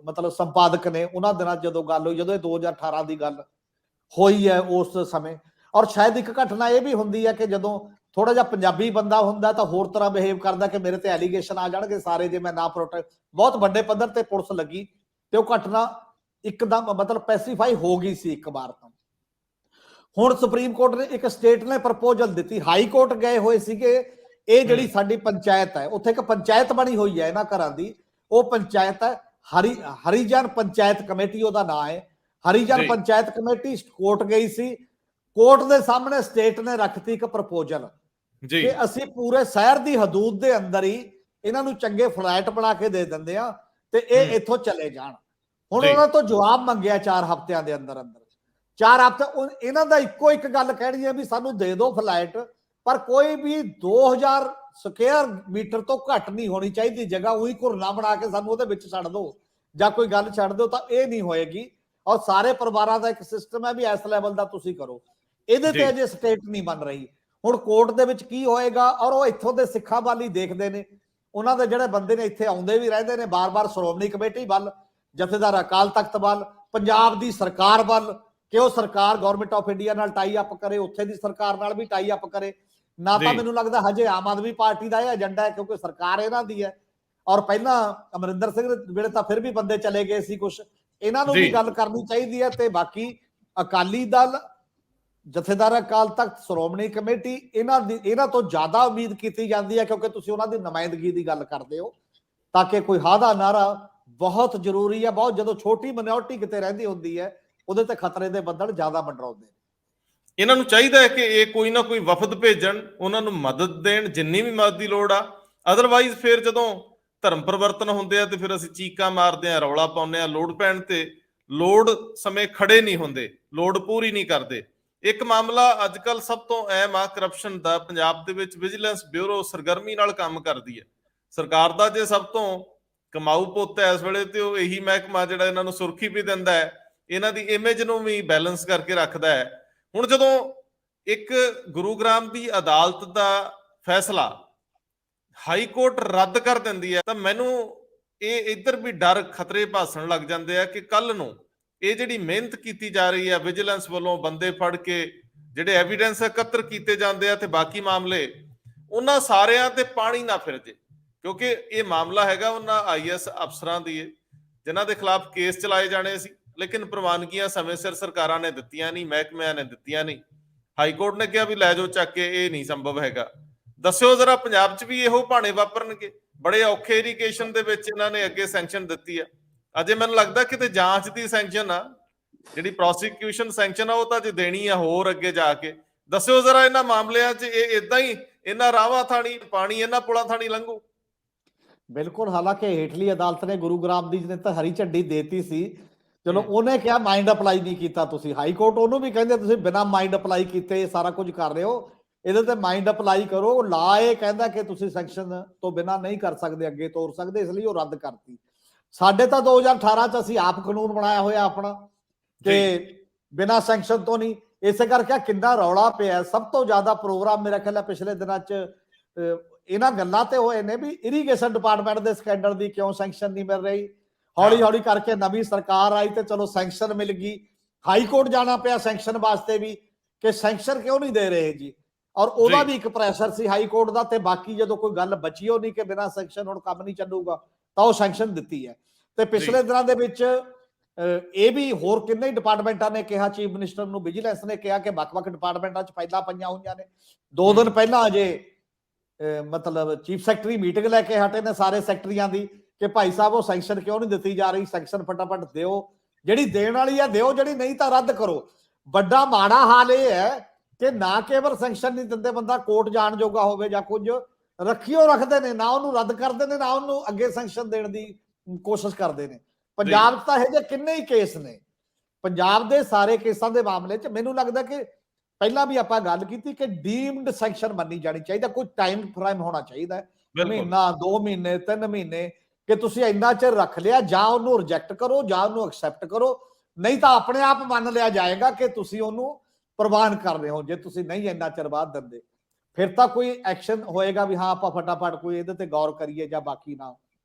ਮਤਲਬ ਸੰਪਾਦਕ ਨੇ। ਉਹਨਾਂ ਦਿਨਾਂ ਜਦੋਂ ਗੱਲ ਹੋਈ, ਜਦੋਂ ਇਹ 2018 ਦੀ ਗੱਲ ਹੋਈ ਹੈ ਉਸ ਸਮੇਂ। ਔਰ ਸ਼ਾਇਦ ਇੱਕ ਘਟਨਾ ਇਹ ਵੀ ਹੁੰਦੀ ਹੈ ਕਿ ਜਦੋਂ ਥੋੜਾ ਜਿਹਾ ਪੰਜਾਬੀ ਬੰਦਾ ਹੁੰਦਾ ਤਾਂ ਹੋਰ ਤਰ੍ਹਾਂ ਬਿਹੇਵ ਕਰਦਾ ਕਿ ਮੇਰੇ ਤੇ ਐਲੀਗੇਸ਼ਨ ਆ ਜਾਣਗੇ ਸਾਰੇ ਜੇ ਮੈਂ ਨਾ ਪ੍ਰੋਟੈਕਟ। ਬਹੁਤ ਵੱਡੇ ਪੱਧਰ ਤੇ ਪੁਲਿਸ ਲੱਗੀ ਤੇ ਉਹ ਘਟਨਾ ਇੱਕਦਮ ਮਤਲਬ ਪੈਸੀਫਾਈ ਹੋ ਗਈ ਸੀ ਇੱਕ ਵਾਰ ਤਾਂ। ਹੁਣ ਸੁਪਰੀਮ ਕੋਰਟ ਨੇ ਇੱਕ ਸਟੇਟ ਨੇ ਪ੍ਰਪੋਜ਼ਲ ਦਿੱਤੀ, ਹਾਈ ਕੋਰਟ ਗਏ ਹੋਏ ਸੀਗੇ। ਇਹ ਜਿਹੜੀ ਸਾਡੀ ਪੰਚਾਇਤ ਹੈ, ਉੱਥੇ ਇੱਕ ਪੰਚਾਇਤ ਬਣੀ ਹੋਈ ਹੈ ਇਹਨਾਂ ਘਰਾਂ ਦੀ, ਉਹ ਪੰਚਾਇਤ ਹੈ ਹਰੀਜਨ ਪੰਚਾਇਤ ਕਮੇਟੀ ਉਹਦਾ ਨਾਂ ਹੈ। ਹਰੀਜਨ ਪੰਚਾਇਤ ਕਮੇਟੀ ਕੋਰਟ ਗਈ ਸੀ, ਕੋਰਟ ਦੇ ਸਾਹਮਣੇ ਸਟੇਟ ਨੇ ਰੱਖਤੀ ਇੱਕ ਪ੍ਰਪੋਜ਼ਲ ਕਿ ਅਸੀਂ ਪੂਰੇ ਸ਼ਹਿਰ ਦੀ ਹਦੂਦ ਦੇ ਅੰਦਰ ਹੀ ਇਹਨਾਂ ਨੂੰ ਚੰਗੇ ਫਲੈਟ ਬਣਾ ਕੇ ਦੇ ਦਿੰਦੇ ਆ ਤੇ ਇਹ ਇੱਥੋਂ ਚਲੇ ਜਾਣ। ਹੁਣ ਉਹਨਾਂ ਤੋਂ ਜਵਾਬ ਮੰਗਿਆ 4 ਹਫ਼ਤਿਆਂ ਦੇ ਅੰਦਰ ਅੰਦਰ। 4 ਹਫ਼ਤੇ ਇਹਨਾਂ ਦਾ ਇੱਕੋ ਇੱਕ ਗੱਲ ਕਹਿਣੀ ਹੈ ਵੀ ਸਾਨੂੰ ਦੇ ਦਿਓ ਫਲੈਟ, ਪਰ ਕੋਈ ਵੀ 2000 ਸਕੁਅਰ ਮੀਟਰ ਤੋਂ ਘੱਟ ਨਹੀਂ ਹੋਣੀ ਚਾਹੀਦੀ ਜਗ੍ਹਾ। ਉਹੀ ਘੁਰਨਾ ਬਣਾ ਕੇ ਸਾਨੂੰ ਉਹਦੇ ਵਿੱਚ ਛੱਡ ਦਿਓ ਜਾਂ ਕੋਈ ਗੱਲ ਛੱਡ ਦਿਓ ਤਾਂ ਇਹ ਨਹੀਂ ਹੋਏਗੀ। ਔਰ ਸਾਰੇ ਪਰਿਵਾਰਾਂ ਦਾ ਇੱਕ ਸਿਸਟਮ ਹੈ ਵੀ ਇਸ ਲੈਵਲ ਦਾ ਤੁਸੀਂ ਕਰੋ। ਇਹਦੇ ਤੇ ਅਜੇ ਸਟੇਟ ਨਹੀਂ ਬਣ ਰਹੀ। ਹੁਣ ਕੋਰਟ ਦੇ ਵਿੱਚ ਕੀ ਹੋਏਗਾ? ਔਰ ਉਹ ਇੱਥੋਂ ਦੇ ਸਿੱਖਾਂ ਵੱਲ ਹੀ ਦੇਖਦੇ ਨੇ। ਉਹਨਾਂ ਦੇ ਜਿਹੜੇ ਬੰਦੇ ਨੇ ਇੱਥੇ ਆਉਂਦੇ ਵੀ ਰਹਿੰਦੇ ਨੇ ਬਾਰ-ਬਾਰ, ਸ਼੍ਰੋਮਣੀ ਕਮੇਟੀ ਵੱਲ, ਜਥੇਦਾਰ ਅਕਾਲ ਤਖਤ ਵੱਲ, ਪੰਜਾਬ ਦੀ ਸਰਕਾਰ ਵੱਲ, ਕਿ ਉਹ ਸਰਕਾਰ ਗਵਰਨਮੈਂਟ ਆਫ ਇੰਡੀਆ ਨਾਲ ਟਾਈ ਅਪ ਕਰੇ, ਉੱਥੇ ਦੀ ਸਰਕਾਰ ਨਾਲ ਵੀ ਟਾਈ ਅਪ ਕਰੇ। ਨਾ ਤਾਂ ਮੈਨੂੰ ਲੱਗਦਾ ਹਜੇ ਆਮ ਆਦਮੀ ਪਾਰਟੀ ਦਾ ਇਹ ਏਜੰਡਾ ਹੈ ਕਿਉਂਕਿ ਸਰਕਾਰ ਇਹਨਾਂ ਦੀ ਹੈ। ਔਰ ਪਹਿਲਾਂ ਅਮਰਿੰਦਰ ਸਿੰਘ ਵੇਲੇ ਤਾਂ ਫਿਰ ਵੀ ਬੰਦੇ ਚਲੇ ਗਏ ਸੀ ਕੁਛ, ਇਹਨਾਂ ਨੂੰ ਵੀ ਗੱਲ ਕਰਨੀ ਚਾਹੀਦੀ ਹੈ। ਤੇ ਬਾਕੀ ਅਕਾਲੀ ਦਲ, ਜਥੇਦਾਰ ਅਕਾਲ ਤਖਤ, ਸ਼੍ਰੋਮਣੀ ਕਮੇਟੀ, ਇਹਨਾਂ ਤੋਂ ਜ਼ਿਆਦਾ ਉਮੀਦ ਕੀਤੀ ਜਾਂਦੀ ਹੈ ਕਿਉਂਕਿ ਤੁਸੀਂ ਉਹਨਾਂ ਦੀ ਨੁਮਾਇੰਦਗੀ ਦੀ ਗੱਲ ਕਰਦੇ ਹੋ। ਤਾਂ ਕਿ ਕੋਈ ਹਾਦਾ ਨਾਰਾ ਬਹੁਤ ਜ਼ਰੂਰੀ ਹੈ। ਬਹੁਤ ਜਦੋਂ ਛੋਟੀ ਮਿਨੋਰਟੀ ਕਿਤੇ ਰਹਿੰਦੀ ਹੁੰਦੀ ਹੈ ਉਹਦੇ ਤੇ ਖਤਰੇ ਦੇ ਬੱਦਲ ਜ਼ਿਆਦਾ ਮੰਡਰਾਉਂਦੇ। ਇਹਨਾਂ ਨੂੰ ਚਾਹੀਦਾ ਹੈ ਕਿ ਇਹ ਕੋਈ ਨਾ ਕੋਈ ਵਫਦ ਭੇਜਣ, ਉਹਨਾਂ ਨੂੰ ਮਦਦ ਦੇਣ ਜਿੰਨੀ ਵੀ ਮਦਦ ਦੀ ਲੋੜ ਆ। ਅਦਰਵਾਈਜ਼ ਫਿਰ ਜਦੋਂ ਧਰਮ ਪਰਿਵਰਤਨ ਹੁੰਦੇ ਆ ਤੇ ਫਿਰ ਅਸੀਂ ਚੀਕਾਂ ਮਾਰਦੇ ਆ, ਰੌਲਾ ਪਾਉਂਦੇ ਆ, ਲੋੜ ਪੈਣ ਤੇ ਲੋੜ ਸਮੇਂ ਖੜੇ ਨਹੀਂ ਹੁੰਦੇ, ਲੋੜ ਪੂਰੀ ਨਹੀਂ ਕਰਦੇ। ਇੱਕ ਮਾਮਲਾ ਅੱਜ ਕੱਲ ਸਭ ਤੋਂ ਅਹਿਮ ਆ ਕਰਪਸ਼ਨ ਦਾ। ਪੰਜਾਬ ਦੇ ਵਿੱਚ ਵਿਜੀਲੈਂਸ ਬਿਊਰੋ ਸਰਗਰਮੀ ਨਾਲ ਕੰਮ ਕਰਦੀ ਹੈ। ਸਰਕਾਰ ਦਾ ਜੇ ਸਭ ਤੋਂ ਕਮਾਊ ਪੁੱਤ ਹੈ ਇਸ ਵੇਲੇ ਤੇ ਉਹ ਇਹੀ ਮਹਿਕਮਾ ਜਿਹੜਾ ਇਹਨਾਂ ਨੂੰ ਸੁਰਖੀ ਵੀ ਦਿੰਦਾ ਹੈ, ਇਹਨਾਂ ਦੀ ਇਮੇਜ ਨੂੰ ਵੀ ਬੈਲੈਂਸ ਕਰਕੇ ਰੱਖਦਾ ਹੈ। ਹੁਣ ਜਦੋਂ ਇੱਕ ਗੁਰੂਗ੍ਰਾਮ ਦੀ ਅਦਾਲਤ ਦਾ ਫੈਸਲਾ ਹਾਈ ਕੋਰਟ ਰੱਦ ਕਰ ਦਿੰਦੀ ਹੈ ਤਾਂ ਮੈਨੂੰ ਇਹ ਇੱਧਰ ਵੀ ਡਰ, ਖਤਰੇ ਭਾਸਣ ਲੱਗ ਜਾਂਦੇ ਆ ਕਿ ਕੱਲ ਨੂੰ ਇਹ ਜਿਹੜੀ ਮਿਹਨਤ ਕੀਤੀ ਜਾ ਰਹੀ ਹੈ ਵਿਜੀਲੈਂਸ ਵੱਲੋਂ, ਬੰਦੇ ਫੜ ਕੇ ਜਿਹੜੇ ਐਵੀਡੈਂਸ ਇਕੱਤਰ ਕੀਤੇ ਜਾਂਦੇ ਆ ਤੇ ਬਾਕੀ ਮਾਮਲੇ, ਉਹਨਾਂ ਸਾਰਿਆਂ ਤੇ ਪਾਣੀ ਨਾ ਫਿਰ ਜੇ। ਕਿਉਂਕਿ ਇਹ ਮਾਮਲਾ ਹੈਗਾ ਉਹਨਾਂ IAS ਅਫਸਰਾਂ ਦੀ ਜਿਨ੍ਹਾਂ ਦੇ ਖਿਲਾਫ ਕੇਸ ਚਲਾਏ ਜਾਣੇ ਸੀ, ਲੇਕਿਨ ਪ੍ਰਵਾਨਗੀਆਂ ਸਮੇਂ ਸਿਰ ਸਰਕਾਰਾਂ ਨੇ ਦਿੱਤੀਆਂ ਨਹੀਂ, ਮਹਿਕਮਿਆਂ ਨੇ ਦਿੱਤੀਆਂ ਨਹੀਂ। ਹਾਈ ਕੋਰਟ ਨੇ ਕਿਹਾ ਵੀ ਲੈ ਜਾਓ ਚੱਕ ਕੇ, ਇਹ ਨਹੀਂ ਸੰਭਵ ਹੈਗਾ। ਦੱਸਿਓ ਜ਼ਰਾ ਪੰਜਾਬ 'ਚ ਵੀ ਇਹੋ ਭਾਣੇ ਵਾਪਰਨਗੇ? ਬੜੇ ਔਖੇ ਇਰੀਗੇਸ਼ਨ ਦੇ ਵਿੱਚ ਇਹਨਾਂ ਨੇ ਅੱਗੇ ਸੈਂਕਸ਼ਨ ਦਿੱਤੀ ਆ। ਅਜੇ ਮੈਨੂੰ ਲੱਗਦਾ ਕਿਤੇ ਜਾਂਚ ਦੀ ਸੈਂਕਸ਼ਨ ਆ, ਜਿਹੜੀ ਪ੍ਰੋਸੀਕਿਊਸ਼ਨ ਸੈਂਕਸ਼ਨ ਆ ਉਹ ਤਾਂ ਜੇ ਦੇਣੀ ਆ ਹੋਰ ਅੱਗੇ ਜਾ ਕੇ। ਦੱਸਿਓ ਜ਼ਰਾ ਇਹਨਾਂ ਮਾਮਲਿਆਂ 'ਚ ਇਹ ਇਦਾਂ ਹੀ ਇਹਨਾਂ ਰਾਵਾਂ ਥਾਣੀ ਪਾਣੀ ਇਹਨਾਂ ਪੁਲਾਂ ਥਾਣੀ ਲੰਘੂ? ਬਿਲਕੁਲ। ਹਾਲਾਂਕਿ ਹੇਠਲੀ ਅਦਾਲਤ ਨੇ ਗੁਰੂਗ੍ਰਾਮ ਦੀ ਜਿਹਨੇ ਤਾਂ ਹਰੀ ਝੰਡੀ ਦੇਤੀ ਸੀ, ਚਲੋ ਉਹਨੇ ਕਿਹਾ ਮਾਈਂਡ ਅਪਲਾਈ ਨਹੀਂ ਕੀਤਾ ਤੁਸੀਂ। ਹਾਈ ਕੋਰਟ ਉਹਨੂੰ ਵੀ ਕਹਿੰਦੇ ਤੁਸੀਂ ਬਿਨਾਂ ਮਾਈਂਡ ਅਪਲਾਈ ਕੀਤੇ ਸਾਰਾ ਕੁਝ ਕਰ ਰਹੇ ਹੋ, ਇਹਦੇ ਤੇ ਮਾਈਂਡ ਅਪਲਾਈ ਕਰੋ। ਲਾ ਇਹ ਕਹਿੰਦਾ ਕਿ ਤੁਸੀਂ ਸੈਂਕਸ਼ਨ ਤੋਂ ਬਿਨਾਂ ਨਹੀਂ ਕਰ ਸਕਦੇ, ਅੱਗੇ ਤੋਰ ਸਕਦੇ, ਇਸ ਲਈ ਉਹ ਰੱਦ ਕਰਤੀ। ਸਾਡੇ ਤਾਂ 2018 ਚ ਅਸੀਂ ਆਪ ਕਾਨੂੰਨ ਬਣਾਇਆ ਹੋਇਆ ਆਪਣਾ ਕਿ ਬਿਨਾਂ ਸੈਂਕਸ਼ਨ ਤੋਂ ਨਹੀਂ। ਇਸੇ ਕਰਕੇ ਕਿੰਨਾ ਰੌਲਾ ਪਿਆ। ਸਭ ਤੋਂ ਜ਼ਿਆਦਾ ਪ੍ਰੋਗਰਾਮ ਮੇਰਾ ਖਿਆਲ ਹੈ ਪਿਛਲੇ ਦਿਨਾਂ ਚ ਇਹਨਾਂ ਗੱਲਾਂ ਤੇ ਹੋਏ ਨੇ ਵੀ ਇਰੀਗੇਸ਼ਨ ਡਿਪਾਰਟਮੈਂਟ ਦੇ ਸਕੈਂਡਲ ਦੀ ਕਿਉਂ ਸੈਂਕਸ਼ਨ ਨਹੀਂ ਮਿਲ ਰਹੀ। ਹੌਲੀ ਹੌਲੀ ਕਰਕੇ ਨਵੀਂ ਸਰਕਾਰ ਆਈ ਤੇ ਚਲੋ ਸੈਂਕਸ਼ਨ ਮਿਲ ਗਈ। ਹਾਈ ਕੋਰਟ ਜਾਣਾ ਪਿਆ ਸੈਂਕਸ਼ਨ ਵਾਸਤੇ ਵੀ ਕਿ ਸੈਂਕਸ਼ਨ ਕਿਉਂ ਨਹੀਂ ਦੇ ਰਹੇ ਜੀ। ਔਰ ਉਹਦਾ ਵੀ ਇੱਕ ਪ੍ਰੈਸ਼ਰ ਸੀ ਹਾਈ ਕੋਰਟ ਦਾ। ਤੇ ਬਾਕੀ ਜਦੋਂ ਕੋਈ ਗੱਲ ਬਚੀ ਹੋ ਨਹੀਂ ਕਿ ਬਿਨਾਂ ਸੈਂਕਸ਼ਨ ਹੁਣ ਕੰਮ ਨਹੀਂ ਚੱਲੂਗਾ ਤਾਂ ਉਹ ਸੈਂਕਸ਼ਨ ਦਿੱਤੀ ਹੈ। ਤੇ ਪਿਛਲੇ ਦਿਨਾਂ ਦੇ ਵਿੱਚ ਇਹ ਵੀ ਹੋਰ ਕਿੰਨੇ ਡਿਪਾਰਟਮੈਂਟਾਂ ਨੇ ਕਿਹਾ, ਚੀਫ ਮਿਨਿਸਟਰ ਨੂੰ ਵਿਜੀਲੈਂਸ ਨੇ ਕਿਹਾ ਕਿ ਵੱਖ-ਵੱਖ ਡਿਪਾਰਟਮੈਂਟਾਂ 'ਚ ਫਾਈਲਾਂ ਪਈਆਂ ਹੋਈਆਂ ਨੇ। 2 ਦਿਨ ਪਹਿਲਾਂ ਅਜੇ ਮਤਲਬ ਚੀਫ ਸੈਕਟਰੀ ਮੀਟਿੰਗ ਲੈ ਕੇ ਹਟੇ ਨੇ ਸਾਰੇ ਸੈਕਟਰੀਆਂ ਦੀ ਕਿ ਭਾਈ ਸਾਹਿਬ ਉਹ ਸੈਂਕਸ਼ਨ ਕਿਉਂ ਨਹੀਂ ਦਿੱਤੀ ਜਾ ਰਹੀ, ਸੈਂਕਸ਼ਨ ਫਟਾਫਟ ਦਿਓ, ਜਿਹੜੀ ਦੇਣ ਵਾਲੀ ਆ ਦਿਓ, ਜਿਹੜੀ ਨਹੀਂ ਤਾਂ ਰੱਦ ਕਰੋ। ਵੱਡਾ ਮਾੜਾ ਹਾਲ ਇਹ ਹੈ ਕਿ ਨਾ ਕੇਵਲ ਸੈਂਕਸ਼ਨ ਨਹੀਂ ਦਿੰਦੇ, ਬੰਦਾ ਕੋਰਟ ਜਾਣ ਜੋਗਾ ਹੋਵੇ ਜਾਂ ਕੁਝ ਰੱਖਿਓ ਰੱਖਦੇ ਨੇ, ਨਾ ਉਹਨੂੰ ਰੱਦ ਕਰਦੇ ਨੇ ਨਾ ਉਹਨੂੰ ਅੱਗੇ ਸੈਂਕਸ਼ਨ ਦੇਣ ਦੀ ਕੋਸ਼ਿਸ਼ ਕਰਦੇ ਨੇ। ਪੰਜਾਬ 'ਚ ਤਾਂ ਇਹੋ ਜਿਹੇ ਕਿੰਨੇ ਹੀ ਕੇਸ ਨੇ। ਪੰਜਾਬ ਦੇ ਸਾਰੇ ਕੇਸਾਂ ਦੇ ਮਾਮਲੇ 'ਚ ਮੈਨੂੰ ਲੱਗਦਾ ਕਿ ਪਹਿਲਾਂ ਵੀ ਆਪਾਂ ਗੱਲ ਕੀਤੀ ਕਿ ਡੀਮਡ ਸੈਂਕਸ਼ਨ ਮੰਨੀ ਜਾਣੀ ਚਾਹੀਦਾ, ਕੋਈ ਟਾਈਮ ਫਰੇਮ ਹੋਣਾ ਚਾਹੀਦਾ, ਮਹੀਨਾ 2 ਮਹੀਨੇ 3 ਮਹੀਨੇ ਕਿ ਤੁਸੀਂ ਇੰਨਾ ਚਿਰ ਰੱਖ ਲਿਆ, ਜਾਂ ਉਹਨੂੰ ਰਿਜੈਕਟ ਕਰੋ ਜਾਂ ਉਹਨੂੰ ਐਕਸੈਪਟ ਕਰੋ, ਨਹੀਂ ਤਾਂ ਆਪਣੇ ਆਪ ਮੰਨ ਲਿਆ ਜਾਏਗਾ ਕਿ ਤੁਸੀਂ ਉਹਨੂੰ ਪ੍ਰਵਾਨ ਕਰ ਰਹੇ ਹੋ। ਜੇ ਤੁਸੀਂ ਨਹੀਂ ਇੰਨਾ ਚਿਰ ਬਾਅਦ ਦਿੰਦੇ, ਫਿਰ ਤਾਂ ਕੋਈ ਐਕਸ਼ਨ ਹੋਏਗਾ ਵੀ ਹਾਂ ਆਪਾਂ ਫਟਾਫਟ ਕੋਈ ਇਹਦੇ ਤੇ ਗੌਰ ਕਰੀਏ ਜਾਂ ਬਾਕੀ ਨਾ।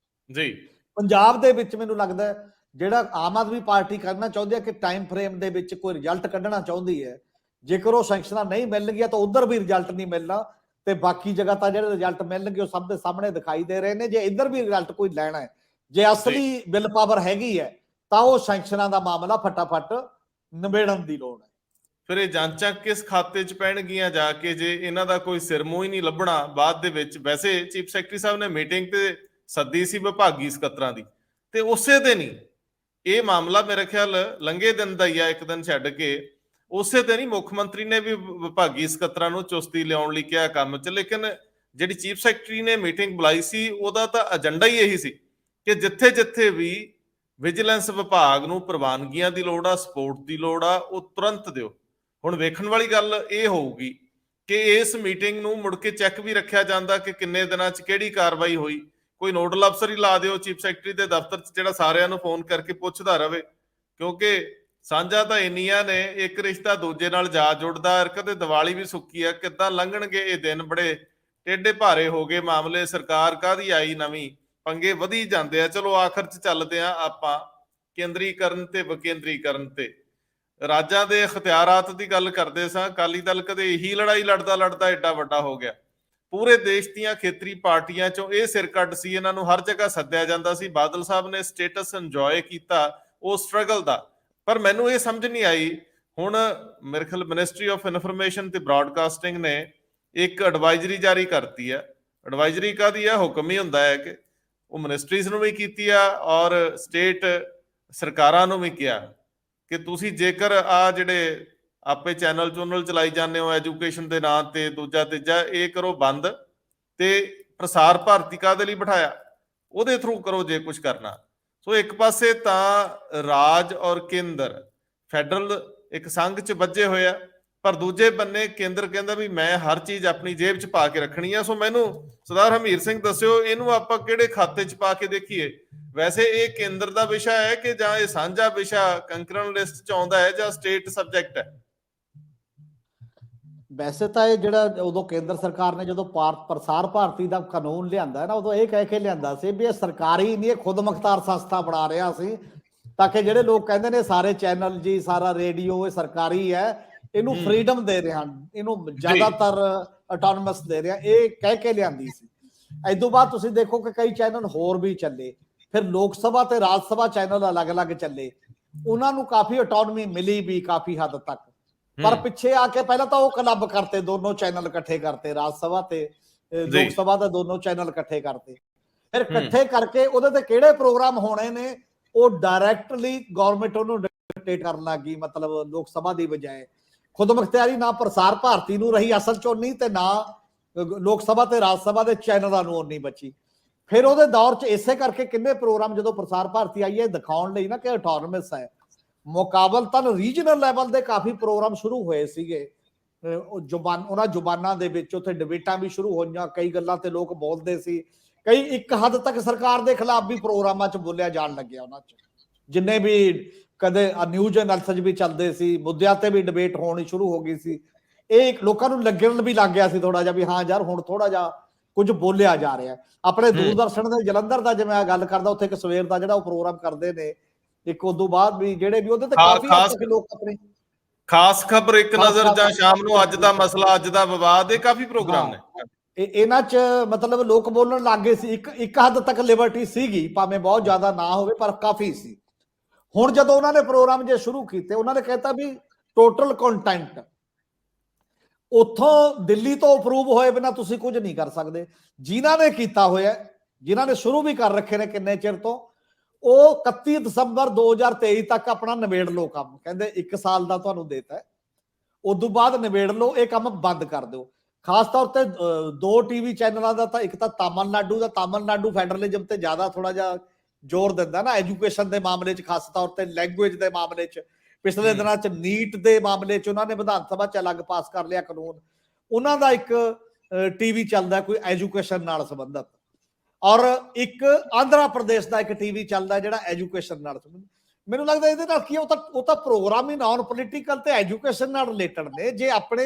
ਜੀ ਪੰਜਾਬ ਦੇ ਵਿੱਚ ਮੈਨੂੰ ਲੱਗਦਾ ਜਿਹੜਾ ਆਮ ਆਦਮੀ ਪਾਰਟੀ ਕਰਨਾ ਚਾਹੁੰਦੀ ਹੈ ਕਿ ਟਾਈਮ ਫਰੇਮ ਦੇ ਵਿੱਚ ਕੋਈ ਰਿਜ਼ਲਟ ਕੱਢਣਾ ਚਾਹੁੰਦੀ ਹੈ, ਜੇਕਰ ਉਹ ਸੈਂਕਸ਼ਨਾਂ ਨਹੀਂ ਮਿਲਣਗੀਆਂ ਤਾਂ ਉਧਰ ਵੀ ਰਿਜ਼ਲਟ ਨਹੀਂ ਮਿਲਣਾ, ਤੇ ਬਾਕੀ ਜਗ੍ਹਾ ਤਾਂ ਜਿਹੜੇ ਰਿਜ਼ਲਟ ਮਿਲਣਗੇ ਉਹ ਸਭ ਦੇ ਸਾਹਮਣੇ ਦਿਖਾਈ ਦੇ ਰਹੇ ਨੇ। ਜੇ ਇੱਧਰ ਵੀ ਰਿਜ਼ਲਟ ਕੋਈ ਲੈਣਾ ਹੈ, ਜੇ ਅਸਲੀ ਬਿੱਲ ਪਾਵਰ ਹੈਗੀ ਹੈ, ਤਾਂ ਉਹ ਸੈਂਕਸ਼ਨਾਂ ਦਾ ਮਾਮਲਾ ਫਟਾਫਟ ਨਿਬੇੜਨ ਦੀ ਲੋੜ ਹੈ। ਫਿਰ ਇਹ ਜਾਂਚਾਂ ਕਿਸ ਖਾਤੇ 'ਚ ਪੈਣਗੀਆਂ ਜਾ ਕੇ, ਜੇ ਇਹਨਾਂ ਦਾ ਕੋਈ ਸਿਰ ਮੂੰਹ ਹੀ ਨਹੀਂ ਲੱਭਣਾ ਬਾਅਦ ਦੇ ਵਿੱਚ। ਵੈਸੇ ਚੀਫ ਸੈਕਟਰੀ ਸਾਹਿਬ ਨੇ ਮੀਟਿੰਗ ਤੇ ਸੱਦੀ ਸੀ ਵਿਭਾਗੀ ਸਕੱਤਰਾਂ ਦੀ, ਤੇ ਉਸੇ ਦਿਨ ਹੀ ਇਹ ਮਾਮਲਾ ਮੇਰੇ ਖਿਆਲ ਲੰਘੇ ਦਿਨ ਦਾ ਹੀ ਆ, ਇੱਕ ਦਿਨ ਛੱਡ ਕੇ ਉਸੇ ਦਿਨ ਹੀ ਮੁੱਖ ਮੰਤਰੀ ਨੇ ਵੀ ਵਿਭਾਗੀ ਸਕੱਤਰਾਂ ਨੂੰ ਚੁਸਤੀ ਲਿਆਉਣ ਲਈ ਕਿਹਾ ਕੰਮ 'ਚ। ਲੇਕਿਨ ਜਿਹੜੀ ਚੀਫ ਸੈਕਟਰੀ ਨੇ ਮੀਟਿੰਗ ਬੁਲਾਈ ਸੀ ਉਹਦਾ ਤਾਂ ਏਜੰਡਾ ਹੀ ਇਹੀ ਸੀ ਕਿ ਜਿੱਥੇ ਜਿੱਥੇ ਵੀ ਵਿਜੀਲੈਂਸ ਵਿਭਾਗ ਨੂੰ ਪ੍ਰਵਾਨਗੀਆਂ ਦੀ ਲੋੜ ਆ, ਸਪੋਰਟ ਦੀ ਲੋੜ ਆ, ਉਹ ਤੁਰੰਤ ਦਿਓ। ਹੁਣ ਵੇਖਣ ਵਾਲੀ ਗੱਲ ਇਹ ਹੋਊਗੀ ਕਿ ਇਸ ਮੀਟਿੰਗ ਨੂੰ ਮੁੜ ਕੇ ਚੈੱਕ ਵੀ ਰੱਖਿਆ ਜਾਂਦਾ ਕਿ ਕਿੰਨੇ ਦਿਨਾਂ 'ਚ ਕਿਹੜੀ ਕਾਰਵਾਈ ਹੋਈ। ਕੋਈ ਨੋਡਲ ਅਫਸਰ ਹੀ ਲਾ ਦਿਓ ਚੀਫ ਸੈਕਟਰੀ ਦੇ ਦਫ਼ਤਰ 'ਚ ਜਿਹੜਾ ਸਾਰਿਆਂ ਨੂੰ ਫੋਨ ਕਰਕੇ ਪੁੱਛਦਾ ਰਵੇ, ਕਿਉਂਕਿ ਸਾਂਝਾ ਤਾਂ ਇੰਨੀਆਂ ਨੇ, ਇੱਕ ਰਿਸ਼ਤਾ ਦੂਜੇ ਨਾਲ ਜਾ ਜੁੜਦਾ। ਕਦੇ ਦੀਵਾਲੀ ਵੀ ਸੁੱਕੀ ਆ, ਕਿੱਦਾਂ ਲੰਘਣਗੇ ਇਹ ਦਿਨ? ਬੜੇ ਟੇਢੇ ਭਾਰੇ ਹੋ ਗਏ ਮਾਮਲੇ। ਸਰਕਾਰ ਕਾਹਦੀ ਆਈ ਨਵੀਂ, ਪੰਗੇ ਵਧੀ ਜਾਂਦੇ ਆ। ਚਲੋ ਆਖਰ 'ਚ ਚੱਲਦੇ ਆ ਆਪਾਂ ਕੇਂਦਰੀਕਰਨ ਤੇ ਵਿਕੇਂਦਰੀਕਰਨ ਤੇ। ਰਾਜਾਂ ਦੇ ਅਖਤਿਆਰਾਤ ਦੀ ਗੱਲ ਕਰਦੇ ਸਾਂ, ਅਕਾਲੀ ਦਲ ਕਦੇ ਇਹੀ ਲੜਾਈ ਲੜਦਾ ਲੜਦਾ ਏਡਾ ਵੱਡਾ ਹੋ ਗਿਆ। ਪੂਰੇ ਦੇਸ਼ ਦੀਆਂ ਖੇਤਰੀ ਪਾਰਟੀਆਂ ਚੋਂ ਇਹ ਸਿਰ ਕੱਢ ਸੀ, ਇਹਨਾਂ ਨੂੰ ਹਰ ਜਗ੍ਹਾ ਸੱਦਿਆ ਜਾਂਦਾ ਸੀ। ਬਾਦਲ ਸਾਹਿਬ ਨੇ ਸਟੇਟਸ ਇੰਜੋਏ ਕੀਤਾ ਉਹ ਸਟਰਗਲ ਦਾ, ਪਰ ਮੈਨੂੰ ਇਹ ਸਮਝ ਨਹੀਂ ਆਈ। ਹੁਣ ਮੇਰੇ ਖਿਆਲ ਮਿਨਿਸਟਰੀ ਆਫ ਇਨਫੋਰਮੇਸ਼ਨ ਤੇ ਬ੍ਰਾਡਕਾਸਟਿੰਗ ਨੇ ਇੱਕ ਐਡਵਾਈਜ਼ਰੀ ਜਾਰੀ ਕਰਤੀ ਹੈ। ਐਡਵਾਈਜ਼ਰੀ ਕਾਹਦੀ ਹੈ? ਹੁਕਮ ਹੀ ਹੁੰਦਾ ਹੈ ਕਿ ਉਹ ਮਿਨਿਸਟਰੀਜ਼ ਨੂੰ ਵੀ ਕੀਤੀ ਆ ਔਰ ਸਟੇਟ ਸਰਕਾਰਾਂ ਨੂੰ ਵੀ ਕਿਹਾ ਕਿ ਤੁਸੀਂ ਜੇਕਰ ਆ ਜਿਹੜੇ ਆਪੇ ਚੈਨਲ ਚੂਨਲ ਚਲਾਈ ਜਾਂਦੇ ਹੋ ਐਜੂਕੇਸ਼ਨ ਦੇ ਨਾਂ ਤੇ, ਦੂਜਾ ਤੀਜਾ, ਇਹ ਕਰੋ ਬੰਦ। ਤੇ ਪ੍ਰਸਾਰ ਭਾਰਤੀ ਕਾਹਦੇ ਲਈ ਬਿਠਾਇਆ? ਉਹਦੇ ਥਰੂ ਕਰੋ ਜੇ ਕੁਝ ਕਰਨਾ। ਸੋ ਇੱਕ ਪਾਸੇ ਤਾਂ ਰਾਜ ਔਰ ਕੇਂਦਰ ਫੈਡਰਲ ਇੱਕ ਸੰਘ 'ਚ ਵੱਜੇ ਹੋਏ ਆ, ਪਰ ਦੂਜੇ ਬੰਨੇ ਕੇਂਦਰ ਕਹਿੰਦਾ ਵੀ ਮੈਂ ਹਰ ਚੀਜ਼ ਆਪਣੀ ਜੇਬ 'ਚ ਪਾ ਕੇ ਰੱਖਣੀ ਆ। ਸੋ ਮੈਨੂੰ ਸਰਦਾਰ ਹਮੀਰ ਸਿੰਘ ਦੱਸਿਓ, ਇਹਨੂੰ ਆਪਾਂ ਕਿਹੜੇ ਖਾਤੇ 'ਚ ਪਾ ਕੇ ਦੇਖੀਏ? ਵੈਸੇ ਇਹ ਕੇਂਦਰ ਦਾ ਵਿਸ਼ਾ ਹੈ ਕਿ ਜਾਂ ਇਹ ਸਾਂਝਾ ਵਿਸ਼ਾ ਕੰਕਰਨ ਲਿਸਟ 'ਚ ਆਉਂਦਾ ਹੈ ਜਾਂ ਸਟੇਟ ਸਬਜੈਕਟ ਹੈ? ਵੈਸੇ ਤਾਂ ਇਹ ਜਿਹੜਾ ਉਦੋਂ ਕੇਂਦਰ ਸਰਕਾਰ ਨੇ ਜਦੋਂ ਪ੍ਰਸਾਰ ਭਾਰਤੀ ਦਾ ਕਾਨੂੰਨ ਲਿਆਂਦਾ ਨਾ, ਉਦੋਂ ਇਹ ਕਹਿ ਕੇ ਲਿਆਂਦਾ ਸੀ ਵੀ ਇਹ ਸਰਕਾਰੀ ਨਹੀਂ, ਇਹ ਖੁਦ ਮੁਖਤਾਰ ਸੰਸਥਾ ਬਣਾ ਰਿਹਾ ਸੀ, ਤਾਂ ਕਿ ਜਿਹੜੇ ਲੋਕ ਕਹਿੰਦੇ ਨੇ ਸਾਰੇ ਚੈਨਲ ਜੀ, ਸਾਰਾ ਰੇਡੀਓ ਇਹ ਸਰਕਾਰੀ ਹੈ, ਇਹਨੂੰ ਫਰੀडम ਦੇ ਰਹੇ ਹਨ, ਇਹਨੂੰ ਜ਼ਿਆਦਾਤਰ ਆਟੋਨਮਸ ਦੇ ਰਿਹਾ, ਇਹ ਕਹਿ ਕੇ ਲਿਆਂਦੀ ਸੀ। ਇਸ ਤੋਂ ਬਾਅਦ ਤੁਸੀਂ ਦੇਖੋ ਕਿ ਕਈ ਚੈਨਲ ਹੋਰ ਵੀ ਚੱਲੇ, ਫਿਰ ਲੋਕ ਸਭਾ ਤੇ ਰਾਜ ਸਭਾ ਚੈਨਲ ਅਲੱਗ-ਅਲੱਗ ਚੱਲੇ, ਉਹਨਾਂ ਨੂੰ ਕਾਫੀ ਆਟੋਨਮੀ ਮਿਲੀ ਵੀ ਕਾਫੀ ਹੱਦ ਤੱਕ। ਪਰ ਪਿੱਛੇ ਆ ਕੇ ਪਹਿਲਾਂ ਤਾਂ ਉਹ ਕਲੱਬ ਕਰਤੇ, ਦੋਨੋਂ ਚੈਨਲ ਇਕੱਠੇ ਕਰਤੇ, ਰਾਜ ਸਭਾ ਤੇ ਲੋਕ ਸਭਾ ਦੇ ਦੋਨੋਂ ਚੈਨਲ ਇਕੱਠੇ ਕਰਤੇ। ਫਿਰ ਇਕੱਠੇ ਕਰਕੇ ਉਹਦੇ ਤੇ ਕਿਹੜੇ ਪ੍ਰੋਗਰਾਮ ਹੋਣੇ ਨੇ ਉਹ ਡਾਇਰੈਕਟਲੀ ਗਵਰਨਮੈਂਟ ਉਹਨੂੰ ਡਿਕਟੇਟ ਕਰਨ ਲੱਗੀ, ਮਤਲਬ ਲੋਕ ਸਭਾ ਦੀ ਬਜਾਏ। ਖੁਦ ਮੁਖਤਿਆਰੀ ਨਾ ਪ੍ਰਸਾਰ ਭਾਰਤੀ ਨੂੰ ਰਹੀ ਅਸਲ ਚੋਂ ਨਹੀਂ, ਤੇ ਨਾ ਲੋਕ ਸਭਾ ਤੇ ਰਾਜ ਸਭਾ ਦੇ ਚੈਨਲਾਂ ਨੂੰ ਉਨੀ ਬਚੀ। ਫਿਰ ਉਹਦੇ ਦੌਰ 'ਚ ਇਸੇ ਕਰਕੇ ਕਿੰਨੇ ਪ੍ਰੋਗਰਾਮ ਜਦੋਂ ਪ੍ਰਸਾਰ ਭਾਰਤੀ ਆਈ ਹੈ ਦਿਖਾਉਣ ਲਈ ਨਾ ਕਿ ਆਟੋਨਮਸ ਹੈ, ਮੁਕਾਬਲਤਨ ਰੀਜਨਲ ਲੈਵਲ ਦੇ ਕਾਫੀ ਪ੍ਰੋਗਰਾਮ ਸ਼ੁਰੂ ਹੋਏ ਸੀਗੇ। ਉਹਨਾਂ ਜ਼ੁਬਾਨਾਂ ਦੇ ਵਿੱਚ ਉੱਥੇ ਡਿਬੇਟਾਂ ਵੀ ਸ਼ੁਰੂ ਹੋਈਆਂ, ਕਈ ਗੱਲਾਂ ਤੇ ਲੋਕ ਬੋਲਦੇ ਸੀ, ਕਈ ਇੱਕ ਹੱਦ ਤੱਕ ਸਰਕਾਰ ਦੇ ਖਿਲਾਫ ਵੀ ਪ੍ਰੋਗਰਾਮਾਂ 'ਚ ਬੋਲਿਆ ਜਾਣ ਲੱਗਿਆ। ਉਹਨਾਂ 'ਚ ਜਿੰਨੇ ਵੀ ਕਦੇ ਨਿਊਜ਼ ਐਨਾਲਿਸਿਸ ਵੀ ਚੱਲਦੇ ਸੀ, ਮੁੱਦਿਆਂ ਤੇ ਵੀ ਡਿਬੇਟ ਹੋਣੀ ਸ਼ੁਰੂ ਹੋ ਗਈ ਸੀ। ਇਹ ਲੋਕਾਂ ਨੂੰ ਲੱਗਣ ਵੀ ਲੱਗ ਗਿਆ ਸੀ ਥੋੜਾ ਜਿਹਾ ਵੀ ਹਾਂ ਯਾਰ ਹੁਣ ਥੋੜਾ ਜਿਹਾ ਕੁਝ ਬੋਲਿਆ ਜਾ ਰਿਹਾ। ਆਪਣੇ ਦੂਰਦਰਸ਼ਨ ਦੇ ਜਲੰਧਰ ਦਾ ਜਿਵੇਂ ਮੈਂ ਗੱਲ ਕਰਦਾ, ਉੱਥੇ ਇੱਕ ਸਵੇਰ ਦਾ ਜਿਹੜਾ ਉਹ ਪ੍ਰੋਗਰਾਮ ਕਰਦੇ ਨੇ, ਇੱਕ ਉਦੋਂ ਬਾਅਦ ਵੀ ਜਿਹੜੇ ਵੀ ਉਹਦੇ ਤੇ ਕਾਫੀ ਲੋਕ ਆਪਣੇ ਖਾਸ ਖਬਰ, ਇੱਕ ਨਜ਼ਰ ਜਾਂ ਸ਼ਾਮ ਨੂੰ, ਅੱਜ ਦਾ ਮਸਲਾ, ਅੱਜ ਦਾ ਵਿਵਾਦ, ਇਹ ਕਾਫੀ ਪ੍ਰੋਗਰਾਮ ਨੇ। ਇਹਨਾਂ 'ਚ ਮਤਲਬ ਲੋਕ ਬੋਲਣ ਲੱਗ ਗਏ ਸੀ। ਇੱਕ ਹੱਦ ਤੱਕ ਲਿਬਰਟੀ ਸੀਗੀ, ਭਾਵੇਂ ਬਹੁਤ ਜ਼ਿਆਦਾ ਨਾ ਹੋਵੇ ਪਰ ਕਾਫੀ ਸੀ। ਹੁਣ ਜਦੋਂ ਉਹਨਾਂ ਨੇ ਪ੍ਰੋਗਰਾਮ ਜੇ ਸ਼ੁਰੂ ਕੀਤੇ, ਉਹਨਾਂ ਨੇ ਕਹਿਤਾ ਵੀ ਟੋਟਲ ਕੰਟੈਂਟ ਉੱਥੋਂ ਦਿੱਲੀ ਤੋਂ ਅਪਰੂਵ ਹੋਏ ਬਿਨਾਂ ਤੁਸੀਂ ਕੁਝ ਨਹੀਂ ਕਰ ਸਕਦੇ। ਜਿਨ੍ਹਾਂ ਨੇ ਕੀਤਾ ਹੋਇਆ, ਜਿਨ੍ਹਾਂ ਨੇ ਸ਼ੁਰੂ ਵੀ ਕਰ ਰੱਖੇ ਨੇ ਕਿੰਨੇ ਚਿਰ ਤੋਂ, ਉਹ 31 ਦਸੰਬਰ 2023 ਤੱਕ ਆਪਣਾ ਨਿਬੇੜ ਲਓ ਕੰਮ। ਕਹਿੰਦੇ 1 ਸਾਲ ਦਾ ਤੁਹਾਨੂੰ ਦੇਤਾ, ਉਦੋਂ ਬਾਅਦ ਨਿਬੇੜ ਲਓ, ਇਹ ਕੰਮ ਬੰਦ ਕਰ ਦਿਓ। ਖਾਸ ਤੌਰ ਤੇ 2 ਟੀਵੀ ਚੈਨਲਾਂ ਦਾ, ਤਾਂ ਇੱਕ ਤਾਂ ਤਾਮਿਲਨਾਡੂ ਫੈਡਰਲਿਜ਼ਮ ਤੇ ਜ਼ਿਆਦਾ ਥੋੜਾ ਜਿਹਾ ਜ਼ੋਰ ਦਿੰਦਾ ਨਾ, ਐਜੂਕੇਸ਼ਨ ਦੇ ਮਾਮਲੇ 'ਚ, ਖਾਸ ਤੌਰ ਤੇ ਲੈਂਗੁਏਜ ਦੇ ਮਾਮਲੇ 'ਚ। ਪਿਛਲੇ ਦਿਨਾਂ 'ਚ ਨੀਟ ਦੇ ਮਾਮਲੇ 'ਚ ਉਹਨਾਂ ਨੇ ਵਿਧਾਨ ਸਭਾ 'ਚ ਅਲੱਗ ਪਾਸ ਕਰ ਲਿਆ ਕਾਨੂੰਨ, ਉਹਨਾਂ ਦਾ ਇੱਕ ਟੀਵੀ ਚੱਲਦਾ ਕੋਈ ਐਜੂਕੇਸ਼ਨ ਨਾਲ ਸੰਬੰਧਿਤ। ਔਰ ਇੱਕ ਆਂਧਰਾ ਪ੍ਰਦੇਸ਼ ਦਾ ਇੱਕ ਟੀਵੀ ਚੱਲਦਾ ਜਿਹੜਾ ਐਜੂਕੇਸ਼ਨ ਨਾਲ ਮੈਨੂੰ ਲੱਗਦਾ ਇਹਦੇ ਨਾਲ ਕੀ ਉਹ ਤਾਂ ਪ੍ਰੋਗਰਾਮ ਹੀ ਨਾਨ ਪੋਲੀਟੀਕਲ ਤੇ ਐਜੂਕੇਸ਼ਨ ਨਾਲ ਰਿਲੇਟਡ ਨੇ। ਜੇ ਆਪਣੇ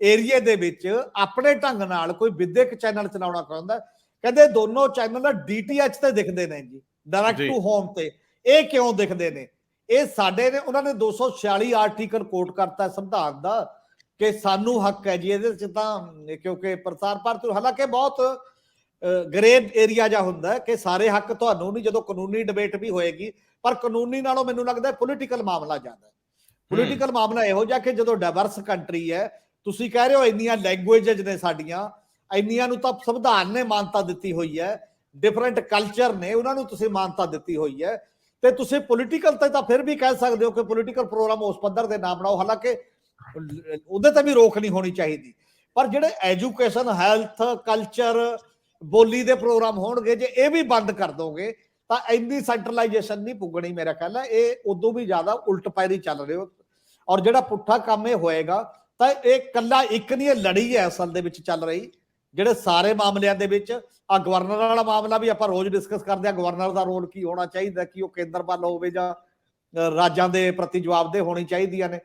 ਏਰੀਏ ਦੇ ਵਿੱਚ ਆਪਣੇ ਢੰਗ ਨਾਲ ਕੋਈ ਵਿਦਿਅਕ ਚੈਨਲ ਚਲਾਉਣਾ ਚਾਹੁੰਦਾ, ਕਹਿੰਦੇ ਦੋਨੋਂ ਚੈਨਲ DTH ਤੇ ਦਿਖਦੇ ਨੇ ਜੀ, ਡਾਇਰੈਕਟ ਟੂ ਹੋਮ ਤੇ। ਇਹ ਕਿਉਂ ਦਿਖਦੇ ਨੇ? ਇਹ ਸਾਡੇ ਨੇ, ਉਹਨਾਂ ਨੇ 246 ਆਰਟੀਕਲ ਕੋਟ ਕਰਤਾ ਸੰਵਿਧਾਨ ਦਾ ਕਿ ਸਾਨੂੰ ਹੱਕ ਹੈ ਜੀ ਇਹਦੇ ਚ, ਤਾਂ ਕਿਉਂਕਿ ਪ੍ਰਸਾਰ ਭਾਰਤੀ, ਹਾਲਾਂਕਿ ਬਹੁਤ ਗ੍ਰੇ ਏਰੀਆ ਜਾ ਹੁੰਦਾ ਕਿ ਸਾਰੇ ਹੱਕ ਤੁਹਾਨੂੰ ਨਹੀਂ, ਜਦੋਂ ਕਾਨੂੰਨੀ ਡਿਬੇਟ ਵੀ ਹੋਏਗੀ, ਪਰ ਕਾਨੂੰਨੀ ਨਾਲੋਂ ਮੈਨੂੰ ਲੱਗਦਾ ਪੋਲੀਟੀਕਲ ਮਾਮਲਾ ਜ਼ਿਆਦਾ ਹੈ। ਪੋਲੀਟੀਕਲ ਮਾਮਲਾ ਇਹੋ ਜਿਹਾ ਕਿ ਜਦੋਂ ਡਾਇਵਰਸ ਕੰਟਰੀ ਹੈ, ਤੁਸੀਂ ਕਹਿ ਰਹੇ ਹੋ ਇੰਨੀਆਂ ਲੈਂਗੁਏਜਸ ਨੇ ਸਾਡੀਆਂ, ਇੰਨੀਆਂ ਨੂੰ ਤਾਂ ਸੰਵਿਧਾਨ ਨੇ ਮਾਨਤਾ ਦਿੱਤੀ ਹੋਈ ਹੈ, ਡਿਫਰੈਂਟ ਕਲਚਰ ਨੇ ਉਹਨਾਂ ਨੂੰ ਤੁਸੀਂ ਮਾਨਤਾ ਦਿੱਤੀ ਹੋਈ ਹੈ, ਤੇ ਤੁਸੀਂ ਪੋਲੀਟੀਕਲ ਤੇ ਤਾਂ ਫਿਰ ਵੀ ਕਹਿ ਸਕਦੇ ਹੋ ਕਿ ਪੋਲੀਟੀਕਲ ਪ੍ਰੋਗਰਾਮ ਉਸ ਪੱਧਰ ਦੇ ਨਾ ਬਣਾਓ, ਹਾਲਾਂਕਿ ਉਹਦੇ ਤੇ ਵੀ ਰੋਕ ਨਹੀਂ ਹੋਣੀ ਚਾਹੀਦੀ। ਪਰ ਜਿਹੜੇ ਐਜੂਕੇਸ਼ਨ, ਹੈਲਥ, ਕਲਚਰ, ਬੋਲੀ ਦੇ ਪ੍ਰੋਗਰਾਮ ਹੋਣਗੇ, ਜੇ ਇਹ ਵੀ ਬੰਦ ਕਰ ਦੋਗੇ ਤਾਂ ਇੰਨੀ ਸੈਂਟਰਲਾਈਜੇਸ਼ਨ ਨਹੀਂ ਪੁੱਗਣੀ। ਮੇਰਾ ਖਿਆਲ ਹੈ ਇਹ ਉਦੋਂ ਵੀ ਜ਼ਿਆਦਾ ਉਲਟ ਪੈਰੀ ਚੱਲ ਰਹੇ ਹੋ। ਔਰ ਜਿਹੜਾ ਪੁੱਠਾ ਕੰਮ ਇਹ ਹੋਏਗਾ ਤਾਂ ਇਹ ਕੱਲਾ ਇੱਕ ਨਹੀਂ, ਇਹ ਲੜੀ ਹੈ ਅਸਲ ਦੇ ਵਿੱਚ ਚੱਲ ਰਹੀ। ਜਿਹੜੇ ਸਾਰੇ ਮਾਮਲਿਆਂ ਦੇ ਵਿੱਚ ਆ ਗਵਰਨਰ ਵਾਲਾ ਮਾਮਲਾ ਵੀ ਆਪਾਂ ਰੋਜ਼ ਡਿਸਕਸ ਕਰਦੇ ਆ, ਗਵਰਨਰ ਦਾ ਰੋਲ ਕੀ ਹੋਣਾ ਚਾਹੀਦਾ, ਕਿ ਉਹ ਕੇਂਦਰ ਵੱਲ ਹੋਵੇ ਜਾਂ ਰਾਜਾਂ ਦੇ ਪ੍ਰਤੀ ਜਵਾਬਦੇਹ ਹੋਣੀ ਚਾਹੀਦੀਆਂ ਨੇ।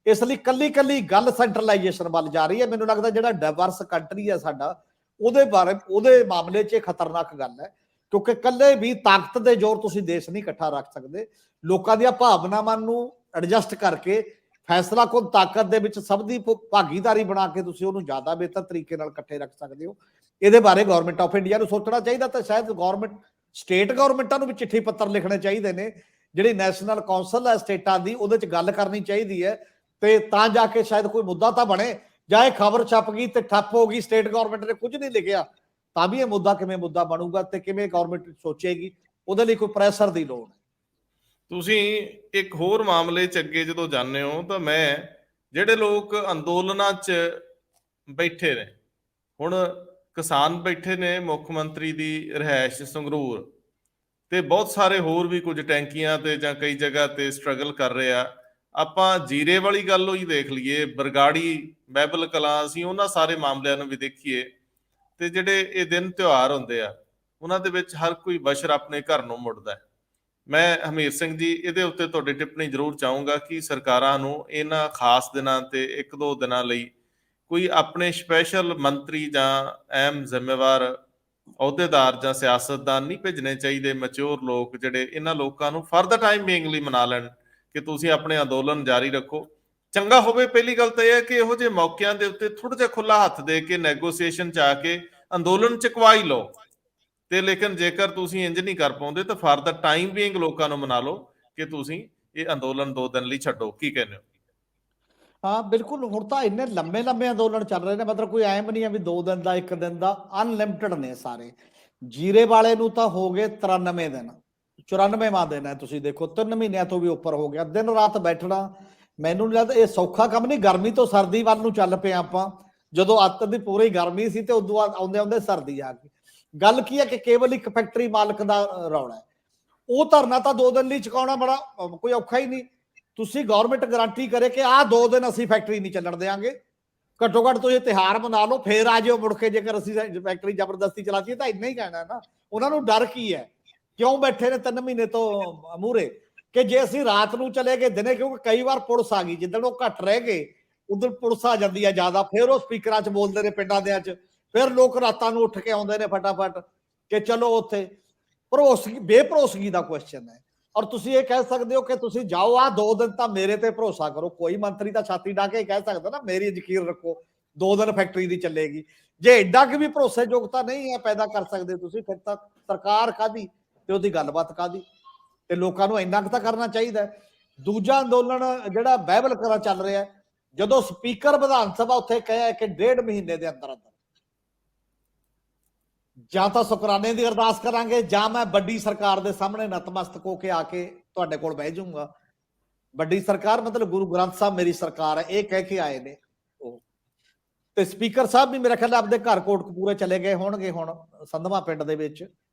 ਇਸ ਲਈ ਕੱਲੀ ਕੱਲੀ ਗੱਲ ਸੈਂਟਰਲਾਈਜੇਸ਼ਨ ਵੱਲ ਜਾ ਰਹੀ ਹੈ। ਮੈਨੂੰ ਲੱਗਦਾ ਜਿਹੜਾ ਡਾਇਵਰਸ ਕੰਟਰੀ ਹੈ ਸਾਡਾ, ਉਹਦੇ ਬਾਰੇ, ਉਹਦੇ ਮਾਮਲੇ 'ਚ ਇਹ ਖਤਰਨਾਕ ਗੱਲ ਹੈ, ਕਿਉਂਕਿ ਕੱਲੇ ਵੀ ਤਾਕਤ ਦੇ ਜ਼ੋਰ ਤੁਸੀਂ ਦੇਸ਼ ਨਹੀਂ ਇਕੱਠਾ ਰੱਖ ਸਕਦੇ। ਲੋਕਾਂ ਦੀਆਂ ਭਾਵਨਾਵਾਂ ਨੂੰ ਐਡਜਸਟ ਕਰਕੇ ਫੈਸਲਾ ਕੁਨ ਤਾਕਤ ਦੇ ਵਿੱਚ ਸਭ ਦੀ ਭਾਗੀਦਾਰੀ ਬਣਾ ਕੇ ਤੁਸੀਂ ਉਹਨੂੰ ਜ਼ਿਆਦਾ ਬਿਹਤਰ ਤਰੀਕੇ ਨਾਲ ਇਕੱਠੇ ਰੱਖ ਸਕਦੇ ਹੋ। ਇਹਦੇ ਬਾਰੇ ਗਵਰਨਮੈਂਟ ਆਫ ਇੰਡੀਆ ਨੂੰ ਸੋਚਣਾ ਚਾਹੀਦਾ, ਤਾਂ ਸ਼ਾਇਦ ਸਟੇਟ ਗਵਰਨਮੈਂਟਾਂ ਨੂੰ ਵੀ ਚਿੱਠੀ ਪੱਤਰ ਲਿਖਣੇ ਚਾਹੀਦੇ ਨੇ। ਜਿਹੜੀ ਨੈਸ਼ਨਲ ਕੌਂਸਲ ਹੈ ਸਟੇਟਾਂ ਦੀ, ਉਹਦੇ 'ਚ ਗੱਲ ਕਰਨੀ ਚਾਹੀਦੀ ਹੈ, ਤੇ ਤਾਂ ਜਾ ਕੇ ਸ਼ਾਇਦ ਕੋਈ ਮੁੱਦਾ ਤਾਂ ਬਣੇ। ਜਾਂ ਇਹ ਖਬਰ ਛਪ ਗਈ ਤੇ ਠੱਪ ਹੋ ਗਈ, ਸਟੇਟ ਗਵਰਨਮੈਂਟ ਨੇ ਕੁਝ ਨਹੀਂ ਲਿਖਿਆ, ਤਾਂ ਵੀ ਇਹ ਮੁੱਦਾ ਕਿਵੇਂ ਮੁੱਦਾ ਬਣੂਗਾ ਤੇ ਕਿਵੇਂ ਗਵਰਨਮੈਂਟ ਸੋਚੇਗੀ? ਉਹਦੇ ਲਈ ਕੋਈ ਪ੍ਰੈਸ਼ਰ ਦੀ ਲੋੜ ਹੈ। ਤੁਸੀਂ ਇੱਕ ਹੋਰ ਮਾਮਲੇ 'ਚ ਅੱਗੇ ਜਦੋਂ ਜਾਂਦੇ ਹੋ, ਤਾਂ ਮੈਂ ਜਿਹੜੇ ਲੋਕ ਅੰਦੋਲਨਾਂ 'ਚ ਬੈਠੇ ਨੇ, ਹੁਣ ਕਿਸਾਨ ਬੈਠੇ ਨੇ ਮੁੱਖ ਮੰਤਰੀ ਦੀ ਰਿਹਾਇਸ਼ ਸੰਗਰੂਰ, ਤੇ ਬਹੁਤ ਸਾਰੇ ਹੋਰ ਵੀ ਕੁਝ ਟੈਂਕੀਆਂ ਤੇ ਜਾਂ ਕਈ ਜਗ੍ਹਾ ਤੇ ਸਟਰਗਲ ਕਰ ਰਹੇ ਆ। ਆਪਾਂ ਜੀਰੇ ਵਾਲੀ ਗੱਲ ਹੋਈ ਦੇਖ ਲਈਏ, ਬਰਗਾੜੀ, ਬਹਿਬਲ ਕਲਾਂ, ਅਸੀਂ ਉਹਨਾਂ ਸਾਰੇ ਮਾਮਲਿਆਂ ਨੂੰ ਵੀ ਦੇਖੀਏ, ਤੇ ਜਿਹੜੇ ਇਹ ਦਿਨ ਤਿਉਹਾਰ ਹੁੰਦੇ ਆ ਉਹਨਾਂ ਦੇ ਵਿੱਚ ਹਰ ਕੋਈ ਬਸ਼ਰ ਆਪਣੇ ਘਰ ਨੂੰ ਮੁੜਦਾ ਹੈ। ਮੈਂ ਹਮੀਰ ਸਿੰਘ ਜੀ ਇਹਦੇ ਉੱਤੇ ਤੁਹਾਡੀ ਟਿੱਪਣੀ ਜ਼ਰੂਰ ਚਾਹੂੰਗਾ ਕਿ ਸਰਕਾਰਾਂ ਨੂੰ ਇਹਨਾਂ ਖਾਸ ਦਿਨਾਂ ਤੇ 1-2 ਦਿਨਾਂ ਲਈ ਕੋਈ ਆਪਣੇ ਸਪੈਸ਼ਲ ਮੰਤਰੀ ਜਾਂ ਅਹਿਮ ਜ਼ਿੰਮੇਵਾਰ ਅਹੁਦੇਦਾਰ ਜਾਂ ਸਿਆਸਤਦਾਨ ਨਹੀਂ ਭੇਜਣੇ ਚਾਹੀਦੇ, ਮੈਚੁਰ ਲੋਕ ਜਿਹੜੇ ਇਹਨਾਂ ਲੋਕਾਂ ਨੂੰ ਫॉर द ਟਾਈਮ ਬੀਇੰਗ ਲਈ ਮਨਾ ਲੈਣ ਕਿ ਤੁਸੀਂ ਆਪਣੇ ਅੰਦੋਲਨ ਜਾਰੀ ਰੱਖੋ। ਚੰਗਾ ਹੋਵੇ, ਪਹਿਲੀ ਗੱਲ ਤਾਂ ਇਹ ਹੈ ਕਿ ਇਹੋ ਜਿਹੇ ਮੌਕਿਆਂ ਦੇ ਉੱਤੇ ਥੋੜਾ ਜਿਹਾ ਖੁੱਲਾ ਹੱਥ ਦੇ ਕੇ ਨੈਗੋਸੀਏਸ਼ਨ 'ਚ ਆ ਕੇ ਅੰਦੋਲਨ ਚੁਕਵਾ ਹੀ ਲਓ, ਤੇ ਲੇਕਿਨ ਜੇਕਰ ਤੁਸੀਂ ਇੰਜ ਨਹੀਂ ਕਰ ਪਾਉਂਦੇ ਤਾਂ ਫॉर द ਟਾਈਮ ਬੀਇੰਗ ਲੋਕਾਂ ਨੂੰ ਮਨਾ ਲਓ ਕਿ ਤੁਸੀਂ ਇਹ ਅੰਦੋਲਨ 2 ਦਿਨ ਲਈ ਛੱਡੋ। ਕੀ ਕਹਿੰਦੇ ਹੋ? ਹਾਂ ਬਿਲਕੁਲ, ਹੁਣ ਤਾਂ ਇੰਨੇ ਲੰਮੇ ਲੰਮੇ ਅੰਦੋਲਨ ਚੱਲ ਰਹੇ ਨੇ, ਮਤਲਬ ਕੋਈ ਐਮ ਨਹੀਂ ਹੈ ਵੀ 2 ਦਿਨ ਦਾ 1 ਦਿਨ ਦਾ, ਅਨਲਿਮਟਿਡ ਨੇ ਸਾਰੇ। ਜੀਰੇ ਵਾਲੇ ਨੂੰ ਤਾਂ ਹੋ ਗਏ 93 ਦਿਨ, 94ਵਾਂ ਦਿਨ ਹੈ, ਤੁਸੀਂ ਦੇਖੋ 3 ਮਹੀਨਿਆਂ ਤੋਂ ਵੀ ਉੱਪਰ ਹੋ ਗਿਆ। ਦਿਨ ਰਾਤ ਬੈਠਣਾ, ਮੈਨੂੰ ਨਹੀਂ ਲੱਗਦਾ ਇਹ ਸੌਖਾ ਕੰਮ ਨਹੀਂ। ਗਰਮੀ ਤੋਂ ਸਰਦੀ ਵੱਲ ਨੂੰ ਚੱਲ ਪਏ ਆਪਾਂ, ਜਦੋਂ ਅੱਤ ਦੀ ਪੂਰੀ ਗਰਮੀ ਸੀ ਤੇ ਉਦੋਂ ਬਾਅਦ ਆਉਂਦੇ ਆਉਂਦੇ ਸਰਦੀ ਆ ਗਈ। ਗੱਲ ਕੀ ਹੈ ਕਿ ਕੇਵਲ ਇੱਕ ਫੈਕਟਰੀ ਮਾਲਕ ਦਾ ਰੌਲਾ ਹੈ, ਉਹ ਧਰਨਾ ਤਾਂ 2 ਦਿਨ ਲਈ ਚੁਕਾਉਣਾ ਬੜਾ ਕੋਈ ਔਖਾ ਹੀ ਨਹੀਂ। ਤੁਸੀਂ ਗਵਰਨਮੈਂਟ ਗਾਰੰਟੀ ਕਰੇ ਕਿ ਆਹ 2 ਦਿਨ ਅਸੀਂ ਫੈਕਟਰੀ ਨਹੀਂ ਚੱਲਣ ਦੇਵਾਂਗੇ, ਘੱਟੋ ਘੱਟ ਤੁਸੀਂ ਤਿਉਹਾਰ ਮਨਾ ਲਓ, ਫੇਰ ਆ ਜਾਓ ਮੁੜ ਕੇ। ਜੇਕਰ ਅਸੀਂ ਫੈਕਟਰੀ ਜ਼ਬਰਦਸਤੀ ਚਲਾਤੀ ਤਾਂ ਇੰਨਾ ਹੀ ਕਹਿਣਾ ਨਾ। ਉਹਨਾਂ ਨੂੰ ਡਰ ਕੀ ਹੈ, ਕਿਉਂ ਬੈਠੇ ਨੇ 3 ਮਹੀਨੇ ਤੋਂ ਮੂਹਰੇ, ਕਿ ਜੇ ਅਸੀਂ ਰਾਤ ਨੂੰ ਚਲੇ ਗਏ ਦਿਨੇ, ਕਿਉਂਕਿ ਕਈ ਵਾਰ ਪੁਲਿਸ ਆ ਗਈ, ਜਿੱਦਣ ਉਹ ਘੱਟ ਰਹਿ ਗਏ ਉਧਰ ਪੁਲਿਸ ਆ ਜਾਂਦੀ ਹੈ ਜ਼ਿਆਦਾ, ਫਿਰ ਉਹ ਸਪੀਕਰਾਂ 'ਚ ਬੋਲਦੇ ਨੇ ਪਿੰਡਾਂ ਦੇ 'ਚ, ਫਿਰ ਲੋਕ ਰਾਤਾਂ ਨੂੰ ਉੱਠ ਕੇ ਆਉਂਦੇ ਨੇ ਫਟਾਫਟ ਕਿ ਚਲੋ ਉੱਥੇ। ਭਰੋਸਗੀ, ਬੇਭਰੋਸਗੀ ਦਾ ਕੁਐਸਚਨ ਹੈ। ਔਰ ਤੁਸੀਂ ਇਹ ਕਹਿ ਸਕਦੇ ਹੋ ਕਿ ਤੁਸੀਂ ਜਾਓ, ਆਹ 2 ਦਿਨ ਤਾਂ ਮੇਰੇ ਤੇ ਭਰੋਸਾ ਕਰੋ। ਕੋਈ ਮੰਤਰੀ ਤਾਂ ਛਾਤੀ ਡਾ ਕੇ ਕਹਿ ਸਕਦਾ ਨਾ ਮੇਰੀ ਯਕੀਨ ਰੱਖੋ 2 ਦਿਨ ਫੈਕਟਰੀ ਦੀ ਚੱਲੇਗੀ। ਜੇ ਐਡਾ ਕਿ ਵੀ ਭਰੋਸੇਯੋਗਤਾ ਨਹੀਂ ਹੈ ਪੈਦਾ ਕਰ ਸਕਦੇ ਤੁਸੀਂ, ਫਿਰ ਤਾਂ ਸਰਕਾਰ ਕਾਹਦੀ ਤੇ ਉਹਦੀ ਗੱਲਬਾਤ ਕਾਹਦੀ? ਤੇ ਲੋਕਾਂ ਨੂੰ ਇੰਨਾ ਕੁ ਤਾਂ ਕਰਨਾ ਚਾਹੀਦਾ। ਦੂਜਾ ਅੰਦੋਲਨ ਜਿਹੜਾ ਬਹਿਬਲ ਕਰਾਂ ਚੱਲ ਰਿਹਾ, ਜਦੋਂ ਸਪੀਕਰ ਵਿਧਾਨ ਸਭਾ ਉੱਥੇ ਕਹਿਆ ਕਿ 1.5 ਮਹੀਨੇ ਦੇ ਅੰਦਰ ਅੰਦਰ ਜਾਂ ਤਾਂ ਸ਼ੁਕਰਾਨੇ ਦੀ ਅਰਦਾਸ ਕਰਾਂਗੇ ਜਾਂ ਮੈਂ ਵੱਡੀ ਸਰਕਾਰ ਦੇ ਸਾਹਮਣੇ ਨਤਮਸਤਕ ਹੋ ਕੇ ਆ ਕੇ ਤੁਹਾਡੇ ਕੋਲ ਬਹਿ ਜਾਊਂਗਾ। ਵੱਡੀ ਸਰਕਾਰ ਮਤਲਬ ਗੁਰੂ ਗ੍ਰੰਥ ਸਾਹਿਬ ਮੇਰੀ ਸਰਕਾਰ ਹੈ, ਇਹ ਕਹਿ ਕੇ ਆਏ ਨੇ ਉਹ। ਤੇ ਸਪੀਕਰ ਸਾਹਿਬ ਵੀ ਮੇਰੇ ਖਿਆਲ ਆਪਦੇ ਘਰ ਕੋਟਕਪੂਰੇ ਚਲੇ ਗਏ ਹੋਣਗੇ ਹੁਣ, ਸੰਧਵਾ ਪਿੰਡ ਦੇ ਵਿੱਚ,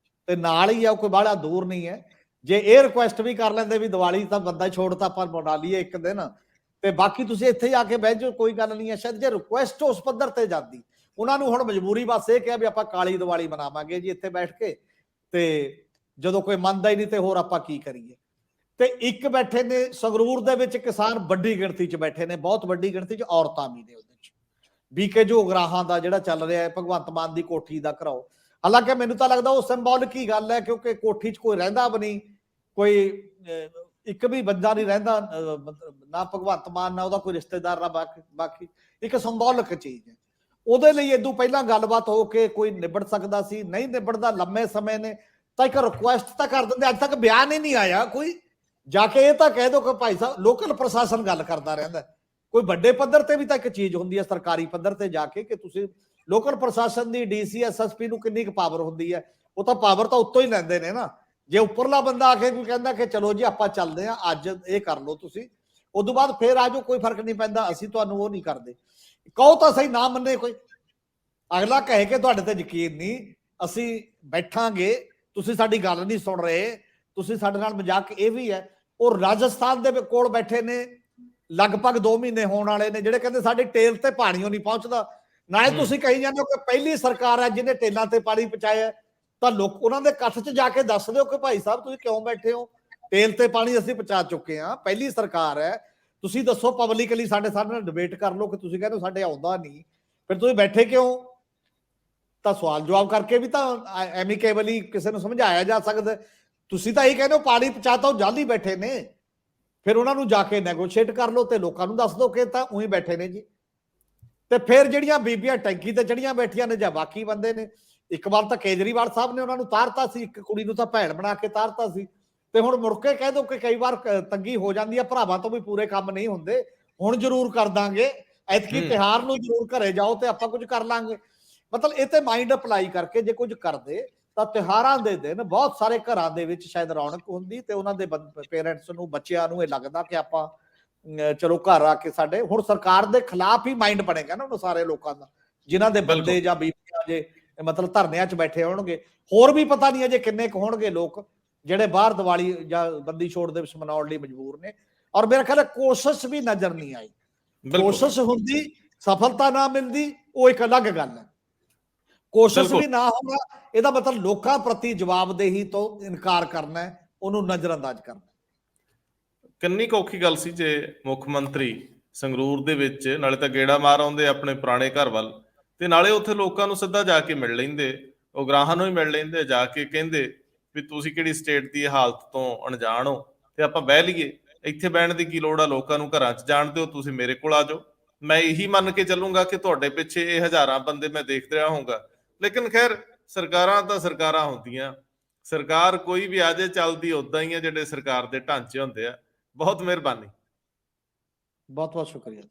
ਤੇ ਨਾਲ ਹੀ ਆ, ਕੋਈ ਬਾਹਲਾ ਦੂਰ ਨਹੀਂ ਹੈ। ਜੇ ਇਹ ਰਿਕੁਐਸਟ ਵੀ ਕਰ ਲੈਂਦੇ ਵੀ ਦੀਵਾਲੀ ਤਾਂ ਬੰਦਾ ਛੋੜਤਾ ਆਪਾਂ ਮਨਾ ਲਈਏ 1 ਦਿਨ, ਤੇ ਬਾਕੀ ਤੁਸੀਂ ਇੱਥੇ ਆ ਕੇ ਬਹਿ ਜਾਓ, ਕੋਈ ਗੱਲ ਨਹੀਂ ਹੈ। ਸ਼ਾਇਦ ਜੇ ਰਿਕੁਐਸਟ ਉਸ ਪੱਧਰ ਤੇ ਜਾਂਦੀ, ਉਹਨਾਂ ਨੂੰ ਹੁਣ ਮਜਬੂਰੀ ਬਸ ਇਹ ਕਿਹਾ ਵੀ ਆਪਾਂ ਕਾਲੀ ਦੀਵਾਲੀ ਮਨਾਵਾਂਗੇ ਜੀ ਇੱਥੇ ਬੈਠ ਕੇ, ਤੇ ਜਦੋਂ ਕੋਈ ਮੰਨਦਾ ਹੀ ਨਹੀਂ ਤੇ ਹੋਰ ਆਪਾਂ ਕੀ ਕਰੀਏ। ਤੇ ਇੱਕ ਬੈਠੇ ਨੇ ਸੰਗਰੂਰ ਦੇ ਵਿੱਚ ਕਿਸਾਨ, ਵੱਡੀ ਗਿਣਤੀ 'ਚ ਬੈਠੇ ਨੇ, ਬਹੁਤ ਵੱਡੀ ਗਿਣਤੀ 'ਚ ਔਰਤਾਂ ਵੀ ਨੇ ਉਹਦੇ 'ਚ। ਬੀਕੇ ਜੋਗਰਾਹਾਂ ਦਾ ਜਿਹੜਾ ਚੱਲ ਰਿਹਾ ਹੈ, ਭਗਵੰਤ ਮਾਨ ਦੀ ਕੋਠੀ ਦਾ ਘਰਾਓ, ਹਾਲਾਂਕਿ ਮੈਨੂੰ ਤਾਂ ਲੱਗਦਾ ਉਹ ਸਿੰਬੋਲਿਕ ਹੀ ਗੱਲ ਹੈ, ਕਿਉਂਕਿ ਕੋਠੀ 'ਚ ਕੋਈ ਰਹਿੰਦਾ ਵੀ ਨਹੀਂ, ਕੋਈ ਇੱਕ ਵੀ ਬੰਦਾ ਨਹੀਂ ਰਹਿੰਦਾ, ਨਾ ਭਗਵੰਤ ਮਾਨ ਨਾ ਉਹਦਾ ਕੋਈ ਰਿਸ਼ਤੇਦਾਰ ਨਾ ਬਾਕੀ ਇੱਕ ਸਿੰਬੋਲਿਕ ਚੀਜ਼ ਹੈ। ਉਹਦੇ ਲਈ ਇਦੋਂ ਪਹਿਲਾਂ ਗੱਲਬਾਤ ਹੋ ਕੇ ਕੋਈ ਨਿਬੜ ਸਕਦਾ ਸੀ, ਨਹੀਂ ਨਿਬੜਦਾ, ਲੰਮੇ ਸਮੇਂ ਨੇ ਤਾਂ ਇੱਕ ਰਿਕੁਐਸਟ ਤਾਂ ਕਰ ਦਿੰਦੇ, ਅੱਜ ਤੱਕ ਬਿਆਨ ਹੀ ਨਹੀਂ ਆਇਆ ਕੋਈ। ਜਾ ਕੇ ਇਹ ਤਾਂ ਕਹਿ ਦੋ ਕਿ ਭਾਈ ਸਾਹਿਬ, ਲੋਕਲ ਪ੍ਰਸ਼ਾਸਨ ਗੱਲ ਕਰਦਾ ਰਹਿੰਦਾ, ਕੋਈ ਵੱਡੇ ਪੱਧਰ ਤੇ ਵੀ ਤਾਂ ਇੱਕ ਚੀਜ਼ ਹੁੰਦੀ ਹੈ ਸਰਕਾਰੀ ਪੱਧਰ ਤੇ ਜਾ ਕੇ, ਕਿ ਤੁਸੀਂ ਲੋਕਲ ਪ੍ਰਸ਼ਾਸਨ ਦੀ ਡੀਸੀ ਐਸਐਸਪੀ ਨੂੰ ਕਿੰਨੀ ਕੁ ਪਾਵਰ ਹੁੰਦੀ ਹੈ, ਉਹ ਤਾਂ ਪਾਵਰ ਤਾਂ ਉੱਤੋਂ ਹੀ ਲੈਂਦੇ ਨੇ ਨਾ। ਜੇ ਉੱਪਰਲਾ ਬੰਦਾ ਆ ਕੇ ਕੋਈ ਕਹਿੰਦਾ ਕਿ ਚਲੋ ਜੀ ਆਪਾਂ ਚੱਲਦੇ ਹਾਂ, ਅੱਜ ਇਹ ਕਰ ਲਓ ਤੁਸੀਂ, ਉਦੋਂ ਬਾਅਦ ਫੇਰ ਆ ਜਾਓ, ਕੋਈ ਫਰਕ ਨਹੀਂ ਪੈਂਦਾ, ਅਸੀਂ ਤੁਹਾਨੂੰ ਉਹ ਨਹੀਂ ਕਰਦੇ। ਕਹੋ ਤਾਂ ਸਹੀ, ਨਾ ਮੰਨੇ ਕੋਈ, ਅਗਲਾ ਕਹੇ ਕਿ ਤੁਹਾਡੇ ਤੇ ਯਕੀਨ ਨਹੀਂ, ਅਸੀਂ ਬੈਠਾਂਗੇ, ਤੁਸੀਂ ਸਾਡੀ ਗੱਲ ਨਹੀਂ ਸੁਣ ਰਹੇ, ਤੁਸੀਂ ਸਾਡੇ ਨਾਲ ਮਜ਼ਾਕ। ਇਹ ਵੀ ਹੈ, ਉਹ ਰਾਜਸਥਾਨ ਦੇ ਕੋਲ ਬੈਠੇ ਨੇ, ਲਗਭਗ 2 ਮਹੀਨੇ ਹੋਣ ਵਾਲੇ ਨੇ, ਜਿਹੜੇ ਕਹਿੰਦੇ ਸਾਡੇ ਟੇਲ ਤੇ ਪਾਣੀ ਨਹੀਂ ਪਹੁੰਚਦਾ। ਨਾਲੇ ਤੁਸੀਂ ਕਹੀ ਜਾਂਦੇ ਹੋ ਕਿ ਪਹਿਲੀ ਸਰਕਾਰ ਹੈ ਜਿਹਨੇ ਟੇਲਾਂ ਤੇ ਪਾਣੀ ਪਹੁੰਚਾਇਆ, ਤਾਂ ਲੋਕ ਉਹਨਾਂ ਦੇ ਇਕੱਠ 'ਚ ਜਾ ਕੇ ਦੱਸ ਦਿਓ ਕਿ ਭਾਈ ਸਾਹਿਬ ਤੁਸੀਂ ਕਿਉਂ ਬੈਠੇ ਹੋ, ਟੇਲ ਤੇ ਪਾਣੀ ਅਸੀਂ ਪਹੁੰਚਾ ਚੁੱਕੇ ਹਾਂ, ਪਹਿਲੀ ਸਰਕਾਰ ਹੈ, ਤੁਸੀਂ ਦੱਸੋ ਪਬਲਿਕਲੀ ਸਾਡੇ ਨਾਲ ਡਿਬੇਟ ਕਰ ਲਓ ਕਿ ਤੁਸੀਂ ਕਹਿੰਦੇ ਸਾਡੇ ਆਉਂਦਾ ਨਹੀਂ, ਫਿਰ ਤੁਸੀਂ ਬੈਠੇ ਕਿਉਂ। ਤਾਂ ਸਵਾਲ ਜਵਾਬ ਕਰਕੇ ਵੀ ਤਾਂ ਐਮੀਕੇਬਲੀ ਕਿਸੇ ਨੂੰ ਸਮਝਾਇਆ ਜਾ ਸਕਦਾ। ਤੁਸੀਂ ਤਾਂ ਇਹ ਕਹਿੰਦੇ ਹੋ ਪਾਣੀ ਪਹੁੰਚਾਤਾ, ਉਹ ਜਾਲੀ ਬੈਠੇ ਨੇ, ਫਿਰ ਉਹਨਾਂ ਨੂੰ ਜਾ ਕੇ ਨੈਗੋਸ਼ੀਏਟ ਕਰ ਲਓ ਤੇ ਲੋਕਾਂ ਨੂੰ ਦੱਸ ਦਿਓ ਕਿ ਤਾਂ ਉਹੀ ਬੈਠੇ ਨੇ ਜੀ। ਤੇ ਫਿਰ ਜਿਹੜੀਆਂ ਬੀਬੀਆਂ ਟੈਂਕੀ ਤੇ ਚੜੀਆਂ ਬੈਠੀਆਂ ਨੇ ਜਾਂ ਬਾਕੀ ਬੰਦੇ ਨੇ, ਇੱਕ ਵਾਰ ਤਾਂ ਕੇਜਰੀਵਾਲ ਸਾਹਿਬ ਨੇ ਉਹਨਾਂ ਨੂੰ ਤਾਰਤਾ ਸੀ, ਇੱਕ ਕੁੜੀ ਨੂੰ ਤਾਂ ਭੈਣ ਬਣਾ ਕੇ ਤਾਰਤਾ ਸੀ, ਤੇ ਹੁਣ ਮੁੜ ਕੇ ਕਹਿ ਦੋ ਕਿ ਕਈ ਵਾਰ ਤੰਗੀ ਹੋ ਜਾਂਦੀ ਹੈ, ਭਰਾਵਾਂ ਤੋਂ ਵੀ ਪੂਰੇ ਕੰਮ ਨਹੀਂ ਹੁੰਦੇ, ਹੁਣ ਜ਼ਰੂਰ ਕਰ ਦਾਂਗੇ, ਐਤਕੀ ਤਿਉਹਾਰ ਨੂੰ ਜ਼ਰੂਰ ਘਰੇ ਜਾਓ ਤੇ ਆਪਾਂ ਕੁਝ ਕਰ ਲਾਂਗੇ। ਮਤਲਬ ਇਹ ਤੇ ਮਾਈਂਡ ਅਪਲਾਈ ਕਰਕੇ ਜੇ ਕੁਝ ਕਰਦੇ ਤਾਂ ਤਿਉਹਾਰਾਂ ਦੇ ਦਿਨ ਬਹੁਤ ਸਾਰੇ ਘਰਾਂ ਦੇ ਵਿੱਚ ਸ਼ਾਇਦ ਰੌਣਕ ਹੁੰਦੀ, ਤੇ ਉਹਨਾਂ ਦੇ ਪੇਰੈਂਟਸ ਨੂੰ, ਬੱਚਿਆਂ ਨੂੰ ਇਹ ਲੱਗਦਾ ਕਿ ਆਪਾਂ ਚਲੋ ਘਰ ਆ ਕੇ ਸਾਡੇ, ਹੁਣ ਸਰਕਾਰ ਦੇ ਖਿਲਾਫ ਹੀ ਮਾਈਂਡ ਬਣੇਗਾ ਨਾ ਉਹਨਾਂ ਸਾਰੇ ਲੋਕਾਂ ਦਾ, ਜਿਨ੍ਹਾਂ ਦੇ ਬੰਦੇ ਜਾਂ ਬੀਬੀਆਂ ਜੇ ਮਤਲਬ ਧਰਨਿਆਂ 'ਚ ਬੈਠੇ ਹੋਣਗੇ। ਹੋਰ ਵੀ ਪਤਾ ਨਹੀਂ ਅਜੇ ਕਿੰਨੇ ਕੁ ਹੋਣਗੇ ਲੋਕ ਜਿਹੜੇ ਬਾਹਰ ਦੀਵਾਲੀ ਜਾਂ ਬੰਦੀ ਛੋੜ ਦਿਵਸ ਮਨਾਉਣ ਲਈ ਮਜਬੂਰ ਨੇ। ਔਰ ਮੇਰਾ ਖਿਆਲ ਹੈ ਕੋਸ਼ਿਸ਼ ਵੀ ਨਜ਼ਰ ਨਹੀਂ ਆਈ, ਕੋਸ਼ਿਸ਼ ਹੁੰਦੀ, ਸਫਲਤਾ ਨਾ ਮਿਲਦੀ, ਉਹ ਇੱਕ ਅਲੱਗ ਗੱਲ ਹੈ। ਕੋਸ਼ਿਸ਼ ਵੀ ਨਾ ਹੋਣਾ, ਇਹਦਾ ਮਤਲਬ ਲੋਕਾਂ ਪ੍ਰਤੀ ਜਵਾਬਦੇਹੀ ਤੋਂ ਇਨਕਾਰ ਕਰਨਾ ਹੈ, ਉਹਨੂੰ ਨਜ਼ਰਅੰਦਾਜ਼ ਕਰਨਾ। ਕਿੰਨੀ ਕੁ ਔਖੀ ਗੱਲ ਸੀ ਜੇ ਮੁੱਖ ਮੰਤਰੀ ਸੰਗਰੂਰ ਦੇ ਵਿੱਚ ਨਾਲੇ ਤਾਂ ਗੇੜਾ ਮਾਰ ਆਉਂਦੇ ਆਪਣੇ ਪੁਰਾਣੇ ਘਰ ਵੱਲ, ਤੇ ਨਾਲੇ ਉੱਥੇ ਲੋਕਾਂ ਨੂੰ ਸਿੱਧਾ ਜਾ ਕੇ ਮਿਲ ਲੈਂਦੇ, ਉਗਰਾਹਾਂ ਨੂੰ ਹੀ ਮਿਲ ਲੈਂਦੇ, ਜਾ ਕੇ ਕਹਿੰਦੇ ਵੀ ਤੁਸੀਂ ਕਿਹੜੀ ਸਟੇਟ ਦੀ ਹਾਲਤ ਤੋਂ ਅਣਜਾਣ ਹੋ ਤੇ ਆਪਾਂ ਬਹਿ ਲਈਏ, ਇੱਥੇ ਬਹਿਣ ਦੀ ਕੀ ਲੋੜ ਆ, ਲੋਕਾਂ ਨੂੰ ਘਰਾਂ 'ਚ ਜਾਣ ਦਿਓ, ਤੁਸੀਂ ਮੇਰੇ ਕੋਲ ਆ ਜਾਓ, ਮੈਂ ਇਹੀ ਮੰਨ ਕੇ ਚੱਲੂੰਗਾ ਕਿ ਤੁਹਾਡੇ ਪਿੱਛੇ ਇਹ ਹਜ਼ਾਰਾਂ ਬੰਦੇ ਮੈਂ ਦੇਖਦਾ ਰਿਹਾ ਹੋਊਗਾ। ਲੇਕਿਨ ਖੈਰ, ਸਰਕਾਰਾਂ ਤਾਂ ਸਰਕਾਰਾਂ ਹੁੰਦੀਆਂ, ਸਰਕਾਰ ਕੋਈ ਵੀ ਆ ਜਾਏ ਚੱਲਦੀ ਉਦਾਂ ਹੀ ਆ, ਜਿਹੜੇ ਸਰਕਾਰ ਦੇ ਢਾਂਚੇ ਹੁੰਦੇ ਆ। ਬਹੁਤ ਮਿਹਰਬਾਨੀ। ਬਹੁਤ ਬਹੁਤ ਸ਼ੁਕਰੀਆ।